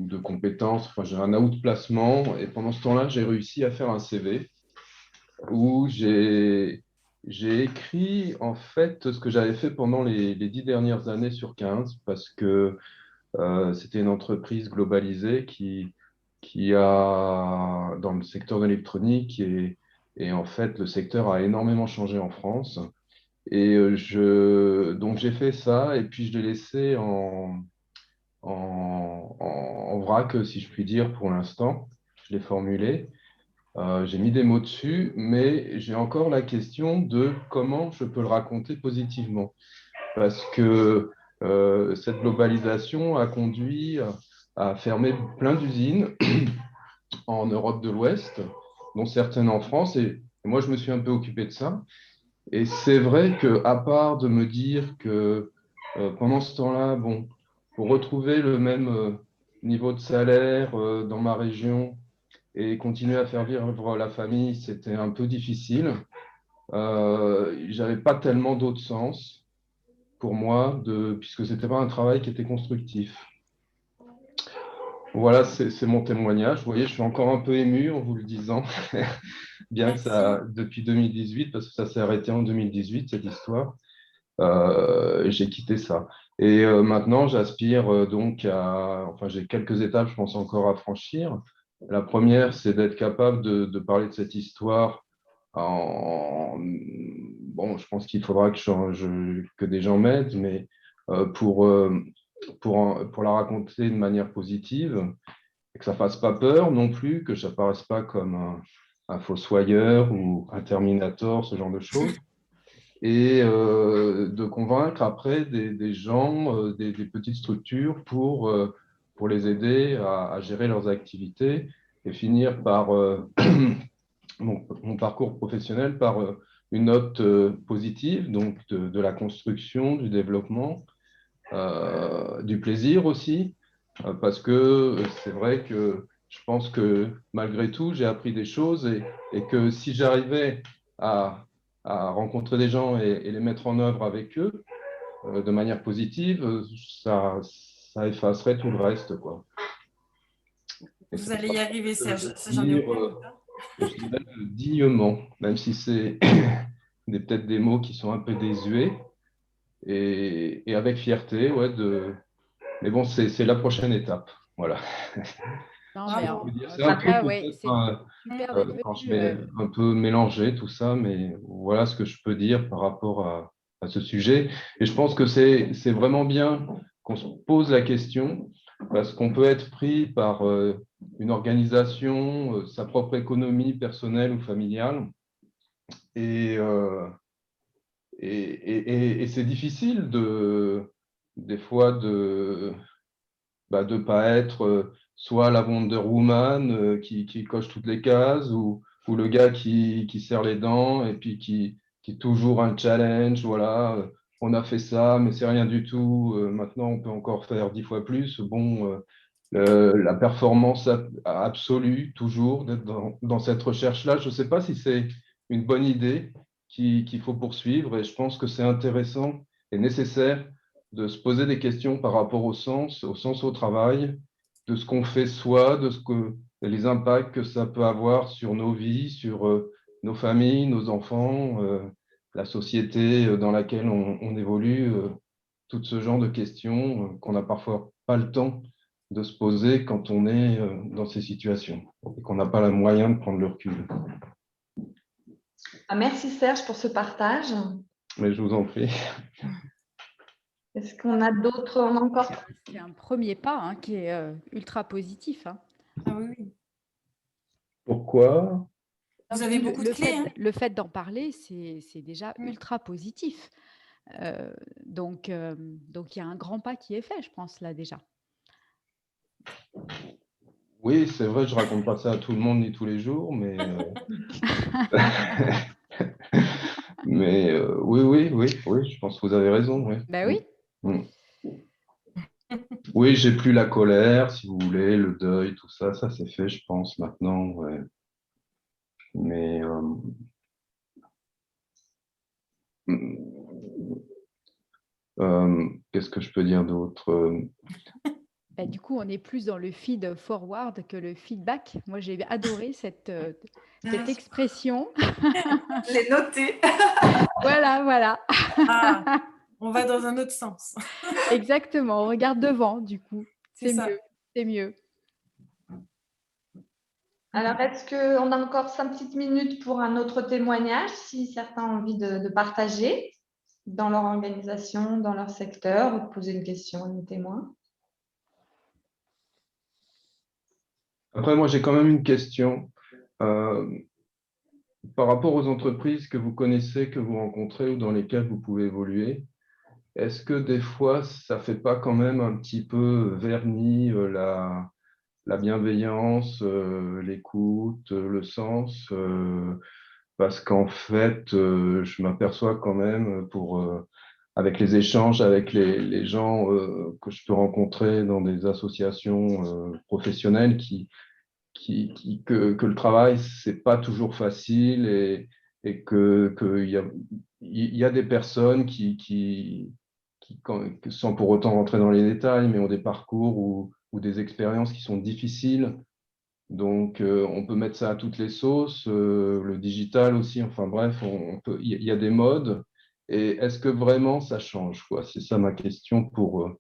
de compétences. Enfin, j'ai un outplacement. Et pendant ce temps-là, j'ai réussi à faire un CV où j'ai écrit en fait ce que j'avais fait pendant les 10 dernières années sur 15, parce que c'était une entreprise globalisée qui a, dans le secteur de l'électronique, et en fait, le secteur a énormément changé en France. Et donc, j'ai fait ça, et puis je l'ai laissé en vrac, si je puis dire, pour l'instant. Je l'ai formulé. J'ai mis des mots dessus, mais j'ai encore la question de comment je peux le raconter positivement. Parce que cette globalisation a conduit à fermer plein d'usines en Europe de l'Ouest, dont certaines en France. Et moi, je me suis un peu occupé de ça. Et c'est vrai qu'à part de me dire que pendant ce temps-là, bon, pour retrouver le même niveau de salaire dans ma région et continuer à faire vivre la famille, c'était un peu difficile. J'avais pas tellement d'autre sens pour moi, puisque c'était pas un travail qui était constructif. Voilà, c'est mon témoignage. Vous voyez, je suis encore un peu ému en vous le disant, bien que ça, depuis 2018, parce que ça s'est arrêté en 2018, cette histoire, j'ai quitté ça. Et maintenant, j'aspire donc enfin, j'ai quelques étapes, je pense, encore à franchir. La première, c'est d'être capable de parler de cette histoire bon, je pense qu'il faudra que des gens m'aident, mais pour la raconter de manière positive, et que ça ne fasse pas peur non plus, que ça ne paraisse pas comme un fossoyeur ou un Terminator, ce genre de choses, et de convaincre après des gens, des petites structures pour les aider à gérer leurs activités et finir par mon parcours professionnel par une note positive, donc de la construction, du développement, du plaisir aussi, parce que c'est vrai que je pense que malgré tout, j'ai appris des choses et que si j'arrivais à rencontrer des gens et les mettre en œuvre avec eux de manière positive, ça effacerait tout le reste, quoi. Vous allez y arriver, Serge, ça j'en ai aucun doute. Je dirais dignement, même si c'est peut-être des mots qui sont un peu désuets, et avec fierté, ouais, mais bon, c'est la prochaine étape. Voilà. Non, mais C'est un peu peut-être super d'être quand je venu. vais un peu mélanger tout ça, mais voilà ce que je peux dire par rapport à ce sujet. Et je pense que c'est vraiment bien qu'on se pose la question, parce qu'on peut être pris par une organisation, sa propre économie personnelle ou familiale, et c'est difficile des fois de ne pas être soit la Wonder Woman qui coche toutes les cases, ou le gars qui serre les dents et puis qui est toujours un challenge. Voilà, on a fait ça, mais c'est rien du tout. Maintenant, on peut encore faire 10 fois plus. Bon, la performance absolue, toujours, d'être dans cette recherche-là. Je ne sais pas si c'est une bonne idée qu'il faut poursuivre, et je pense que c'est intéressant et nécessaire de se poser des questions par rapport au sens au travail, de ce qu'on fait soi, les impacts que ça peut avoir sur nos vies, sur nos familles, nos enfants, la société dans laquelle on évolue, tout ce genre de questions qu'on n'a parfois pas le temps de se poser quand on est dans ces situations et qu'on n'a pas le moyen de prendre le recul. Merci Serge pour ce partage. Mais je vous en prie. Est-ce qu'on a d'autres encore? C'est un premier pas hein, qui est ultra positif. Hein. Ah oui, oui. Pourquoi? Vous avez beaucoup de clés. Le fait d'en parler, c'est déjà ultra positif. Donc, il y a un grand pas qui est fait, je pense, là déjà. Oui, c'est vrai, je ne raconte pas ça à tout le monde ni tous les jours, mais, mais oui, je pense que vous avez raison. Oui. Ben oui. Oui, j'ai plus la colère, si vous voulez, le deuil, tout ça, ça c'est fait, je pense, maintenant. Ouais. Mais Qu'est-ce que je peux dire d'autre? Du coup, on est plus dans le feed forward que le feedback. Moi, j'ai adoré cette expression. Je l'ai noté. Voilà. On va dans un autre sens. Exactement, on regarde devant, du coup. C'est ça. C'est mieux. Alors, est-ce qu'on a encore 5 petites minutes pour un autre témoignage, si certains ont envie de partager dans leur organisation, dans leur secteur, ou de poser une question à nos témoins? Après, moi, j'ai quand même une question. Par rapport aux entreprises que vous connaissez, que vous rencontrez ou dans lesquelles vous pouvez évoluer, est-ce que des fois, ça ne fait pas quand même un petit peu vernis la bienveillance, l'écoute, le sens? Parce qu'en fait, je m'aperçois quand même, avec les échanges avec les gens que je peux rencontrer dans des associations professionnelles, que le travail, c'est pas toujours facile et il y a des personnes sans pour autant rentrer dans les détails, mais ont des parcours ou des expériences qui sont difficiles. Donc, on peut mettre ça à toutes les sauces, le digital aussi, enfin bref, il y a des modes. Et est-ce que vraiment ça change, quoi? C'est ça ma question pour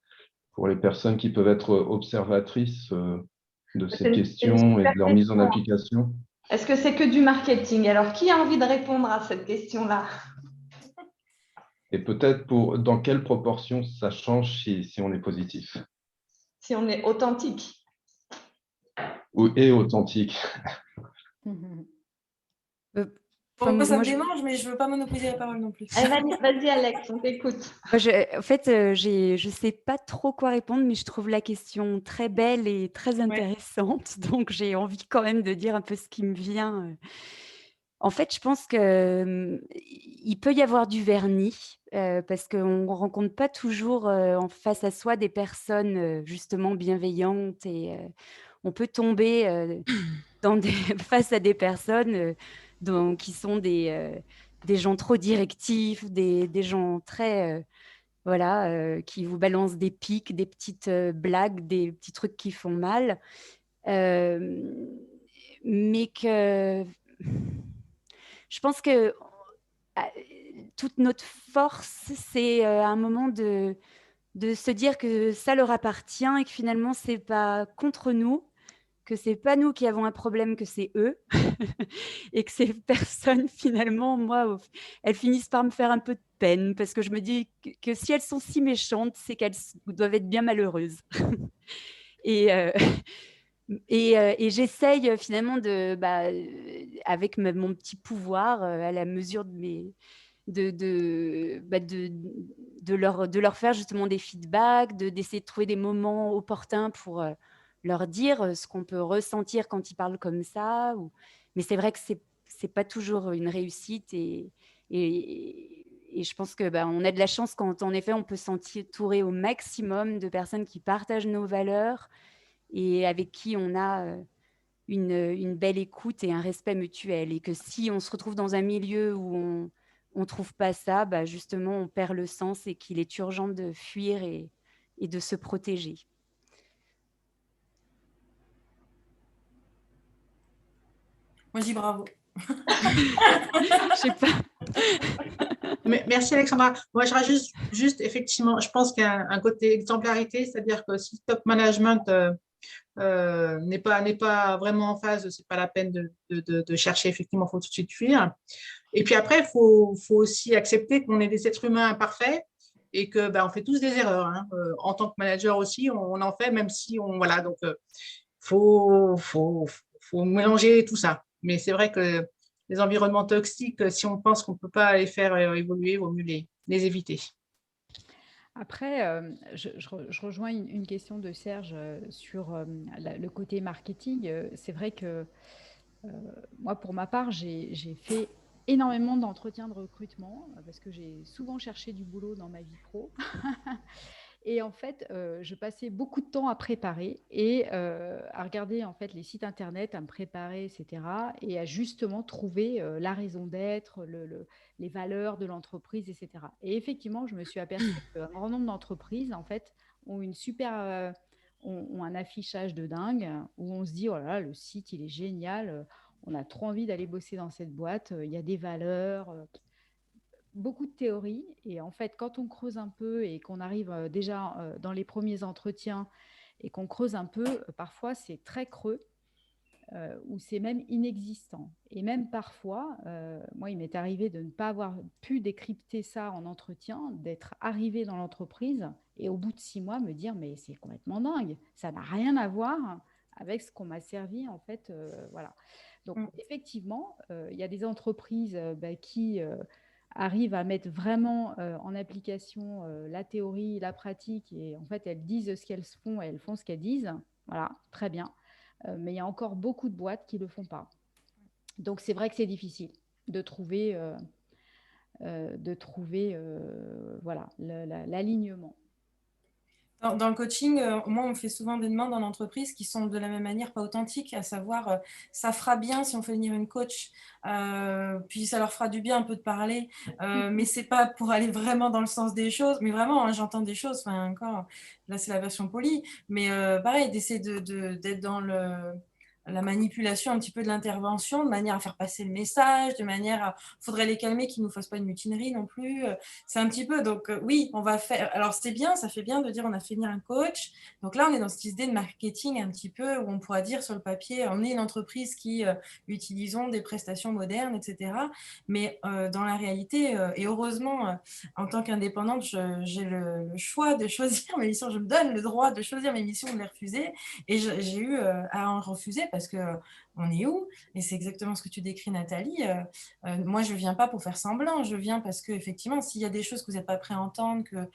les personnes qui peuvent être observatrices de ces questions et de leur mise en application. Est-ce que c'est que du marketing? Alors, qui a envie de répondre à cette question-là? Et peut-être dans quelle proportion ça change si on est positif? Si on est authentique. Et authentique. Moi, ça me démange, mais je ne veux pas monopoliser la parole non plus. Vas-y, Alex, on t'écoute. En fait, je ne sais pas trop quoi répondre, mais je trouve la question très belle et très intéressante. Donc, j'ai envie quand même de dire un peu ce qui me vient. En fait, je pense qu'il peut y avoir du vernis parce qu'on ne rencontre pas toujours en face à soi des personnes justement bienveillantes et on peut tomber face à des personnes qui sont des gens trop directifs, des gens très, qui vous balancent des pics, des petites blagues, des petits trucs qui font mal. Mais que je pense que toute notre force, c'est à un moment de se dire que ça leur appartient et que finalement, ce n'est pas contre nous, que ce n'est pas nous qui avons un problème, que c'est eux. Et que ces personnes, finalement, moi, elles finissent par me faire un peu de peine parce que je me dis que si elles sont si méchantes, c'est qu'elles doivent être bien malheureuses. Et j'essaye finalement avec mon petit pouvoir, à la mesure de leur faire justement des feedbacks, d'essayer de trouver des moments opportuns pour leur dire ce qu'on peut ressentir quand ils parlent comme ça. Mais c'est vrai que c'est pas toujours une réussite et je pense que on a de la chance quand en effet on peut s'entourer au maximum de personnes qui partagent nos valeurs et avec qui on a une belle écoute et un respect mutuel. Et que si on se retrouve dans un milieu où on ne trouve pas ça, justement, on perd le sens et qu'il est urgent de fuir et de se protéger. Moi, je dis bravo. Je sais pas. Merci Alexandra. Moi, je rajoute juste effectivement, je pense qu'il y a un côté exemplarité, c'est-à-dire que si le top management n'est pas vraiment en phase, c'est pas la peine de chercher, effectivement, il faut tout de suite fuir. Et puis après, il faut aussi accepter qu'on est des êtres humains imparfaits et que on fait tous des erreurs. Hein. En tant que manager aussi, on en fait, même si on voilà. Donc, faut mélanger tout ça. Mais c'est vrai que les environnements toxiques, si on pense qu'on ne peut pas les faire évoluer, il vaut mieux les éviter. Après, je rejoins une question de Serge sur le côté marketing. C'est vrai que moi, pour ma part, j'ai fait énormément d'entretiens de recrutement parce que j'ai souvent cherché du boulot dans ma vie pro. Et en fait, je passais beaucoup de temps à préparer et à regarder en fait les sites internet, à me préparer, etc. Et à justement trouver la raison d'être, les valeurs de l'entreprise, etc. Et effectivement, je me suis aperçue qu'un grand nombre d'entreprises en fait ont une super, ont un affichage de dingue où on se dit oh là là, le site il est génial, on a trop envie d'aller bosser dans cette boîte, il y a des valeurs. Beaucoup de théories et en fait quand on creuse un peu et qu'on arrive déjà dans les premiers entretiens et qu'on creuse un peu, parfois c'est très creux ou c'est même inexistant et même parfois, moi il m'est arrivé de ne pas avoir pu décrypter ça en entretien, d'être arrivé dans l'entreprise et au bout de 6 mois me dire mais c'est complètement dingue, ça n'a rien à voir avec ce qu'on m'a servi en fait, voilà. Donc effectivement, il y a des entreprises qui arrivent à mettre vraiment en application la théorie, la pratique, et en fait, elles disent ce qu'elles font et elles font ce qu'elles disent. Voilà, très bien. Mais il y a encore beaucoup de boîtes qui ne le font pas. Donc, c'est vrai que c'est difficile de trouver, voilà, l'alignement. Dans le coaching, moi, on me fait souvent des demandes en entreprise qui sont de la même manière pas authentiques, à savoir, ça fera bien si on fait venir une coach, puis ça leur fera du bien un peu de parler, mais c'est pas pour aller vraiment dans le sens des choses, mais vraiment, hein, j'entends des choses, enfin encore, là c'est la version polie, mais pareil, d'essayer d'être dans la manipulation un petit peu de l'intervention, de manière à faire passer le message, de manière à... faudrait les calmer, qu'ils ne nous fassent pas une mutinerie non plus. C'est un petit peu, donc oui, on va faire... Alors c'est bien, ça fait bien de dire on a fait venir un coach. Donc là, on est dans cette idée de marketing un petit peu, où on pourra dire sur le papier, on est une entreprise qui utilisons des prestations modernes, etc. Mais dans la réalité, et heureusement, en tant qu'indépendante, j'ai le choix de choisir mes missions, je me donne le droit de choisir mes missions, de les refuser. Et j'ai eu à en refuser parce qu'on est où? Et c'est exactement ce que tu décris, Nathalie. Moi, je ne viens pas pour faire semblant. Je viens parce qu'effectivement, s'il y a des choses que vous n'êtes pas prêt à entendre, que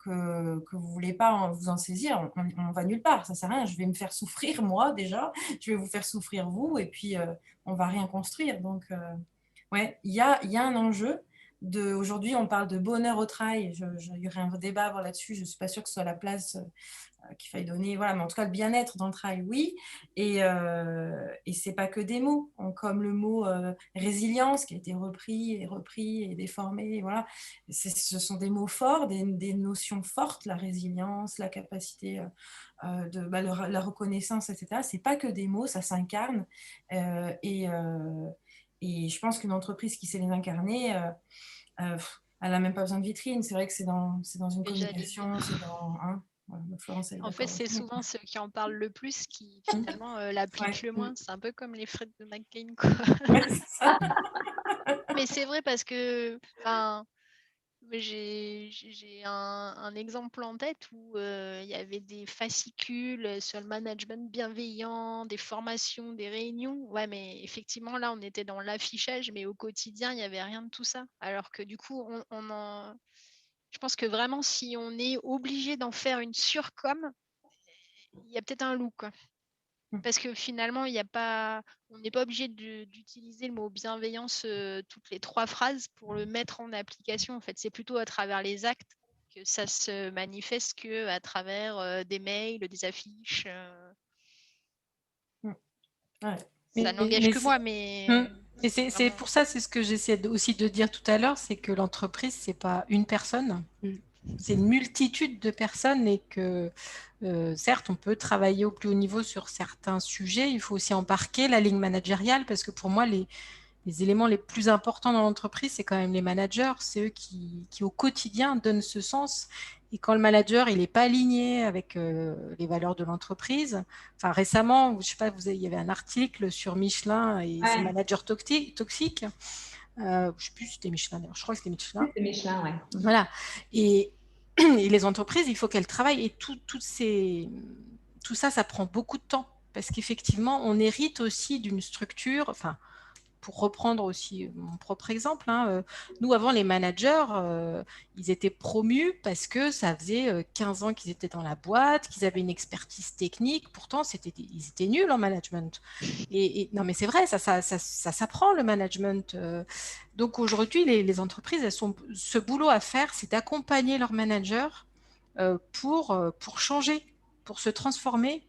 vous ne voulez pas vous en saisir, on va nulle part. Ça ne sert à rien. Je vais me faire souffrir, moi, déjà. Je vais vous faire souffrir, vous. Et puis, on ne va rien construire. Donc, ouais, il y a un enjeu. Aujourd'hui, on parle de bonheur au travail. Il y aurait un débat là-dessus. Je ne suis pas sûre que ce soit la place qu'il faille donner, voilà, mais en tout cas le bien-être dans le travail, oui, et c'est pas que des mots, comme le mot résilience qui a été repris et déformé, voilà, ce sont des mots forts, des notions fortes, la résilience, la capacité la reconnaissance, etc. C'est pas que des mots, ça s'incarne, et je pense qu'une entreprise qui sait les incarner, elle n'a même pas besoin de vitrine. C'est vrai que c'est dans une communication, c'est dans... Hein, Florence, en fait, c'est souvent ceux qui en parlent le plus qui finalement l'appliquent le moins. C'est un peu comme les frites de McCain, quoi. Ouais, c'est ça. Mais c'est vrai parce que j'ai un exemple en tête où il y avait des fascicules sur le management bienveillant, des formations, des réunions. Ouais, mais effectivement, là, on était dans l'affichage, mais au quotidien, il n'y avait rien de tout ça. Alors que du coup, je pense que vraiment, si on est obligé d'en faire une surcom, il y a peut-être un loup, quoi. Parce que finalement, on n'est pas obligé d'utiliser le mot bienveillance toutes les 3 phrases pour le mettre en application. En fait, c'est plutôt à travers les actes que ça se manifeste qu'à travers des mails, des affiches. Ouais. Ça n'engage que moi, mais... Et c'est pour ça, c'est ce que j'essaie aussi de dire tout à l'heure, c'est que l'entreprise, c'est pas une personne, c'est une multitude de personnes et que certes, on peut travailler au plus haut niveau sur certains sujets, il faut aussi embarquer la ligne managériale parce que pour moi, les éléments les plus importants dans l'entreprise, c'est quand même les managers, c'est eux qui au quotidien donnent ce sens. Et quand le manager il n'est pas aligné avec les valeurs de l'entreprise, enfin récemment, je sais pas, il y avait un article sur Michelin et ses managers toxiques. Je ne sais plus si c'était Michelin, d'ailleurs. Je crois que c'était Michelin. C'est Michelin, ouais. Voilà. Et les entreprises, il faut qu'elles travaillent. Et tout ça, ça prend beaucoup de temps. Parce qu'effectivement, on hérite aussi d'une structure, enfin, pour reprendre aussi mon propre exemple, nous, avant, les managers, ils étaient promus parce que ça faisait 15 ans qu'ils étaient dans la boîte, qu'ils avaient une expertise technique. Pourtant, ils étaient nuls en management. Et non, mais c'est vrai, ça s'apprend, le management. Donc, aujourd'hui, les entreprises, ce boulot à faire, c'est d'accompagner leurs managers pour changer, pour se transformer.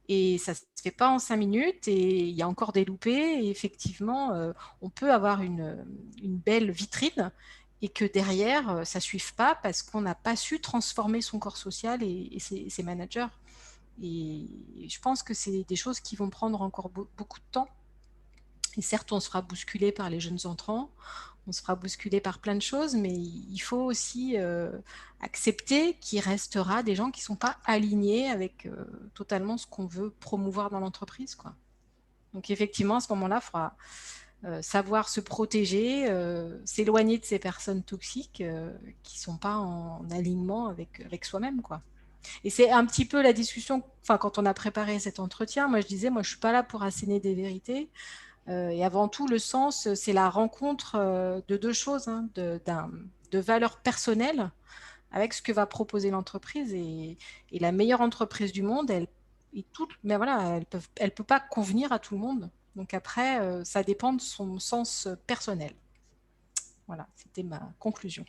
Et ça ne se fait pas en 5 minutes et il y a encore des loupés. Et effectivement, on peut avoir une belle vitrine et que derrière, ça ne suive pas parce qu'on n'a pas su transformer son corps social et ses managers. Et je pense que c'est des choses qui vont prendre encore beaucoup de temps. Et certes, on sera bousculé par les jeunes entrants, on se fera bousculer par plein de choses, mais il faut aussi accepter qu'il restera des gens qui ne sont pas alignés avec totalement ce qu'on veut promouvoir dans l'entreprise, quoi. Donc effectivement, à ce moment-là, il faudra savoir se protéger, s'éloigner de ces personnes toxiques qui ne sont pas en alignement avec soi-même, quoi. Et c'est un petit peu la discussion, enfin, quand on a préparé cet entretien, moi je disais, moi je ne suis pas là pour asséner des vérités. Et avant tout, le sens, c'est la rencontre de deux choses, hein, de valeurs personnelles avec ce que va proposer l'entreprise. Et la meilleure entreprise du monde, mais voilà, elle peut pas convenir à tout le monde. Donc après, ça dépend de son sens personnel. Voilà, c'était ma conclusion.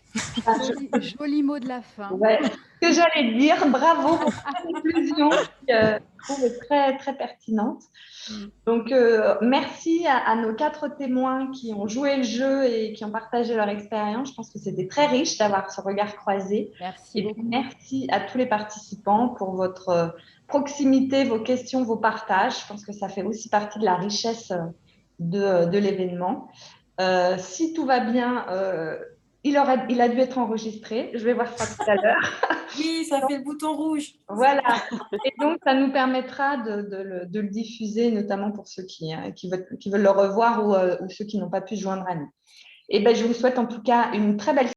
Joli mot de la fin. Ouais, ce que j'allais dire, bravo pour cette conclusion qui je trouve très, très pertinente. Donc, merci à nos 4 témoins qui ont joué le jeu et qui ont partagé leur expérience. Je pense que c'était très riche d'avoir ce regard croisé. Merci et beaucoup. Merci à tous les participants pour votre proximité, vos questions, vos partages. Je pense que ça fait aussi partie de la richesse de l'événement. Si tout va bien, il a dû être enregistré. Je vais voir ça tout à l'heure. Oui, ça fait le bouton rouge. Voilà. Et donc, ça nous permettra de le diffuser, notamment pour ceux qui veulent le revoir ou ceux qui n'ont pas pu se joindre à nous. Et ben, je vous souhaite en tout cas une très belle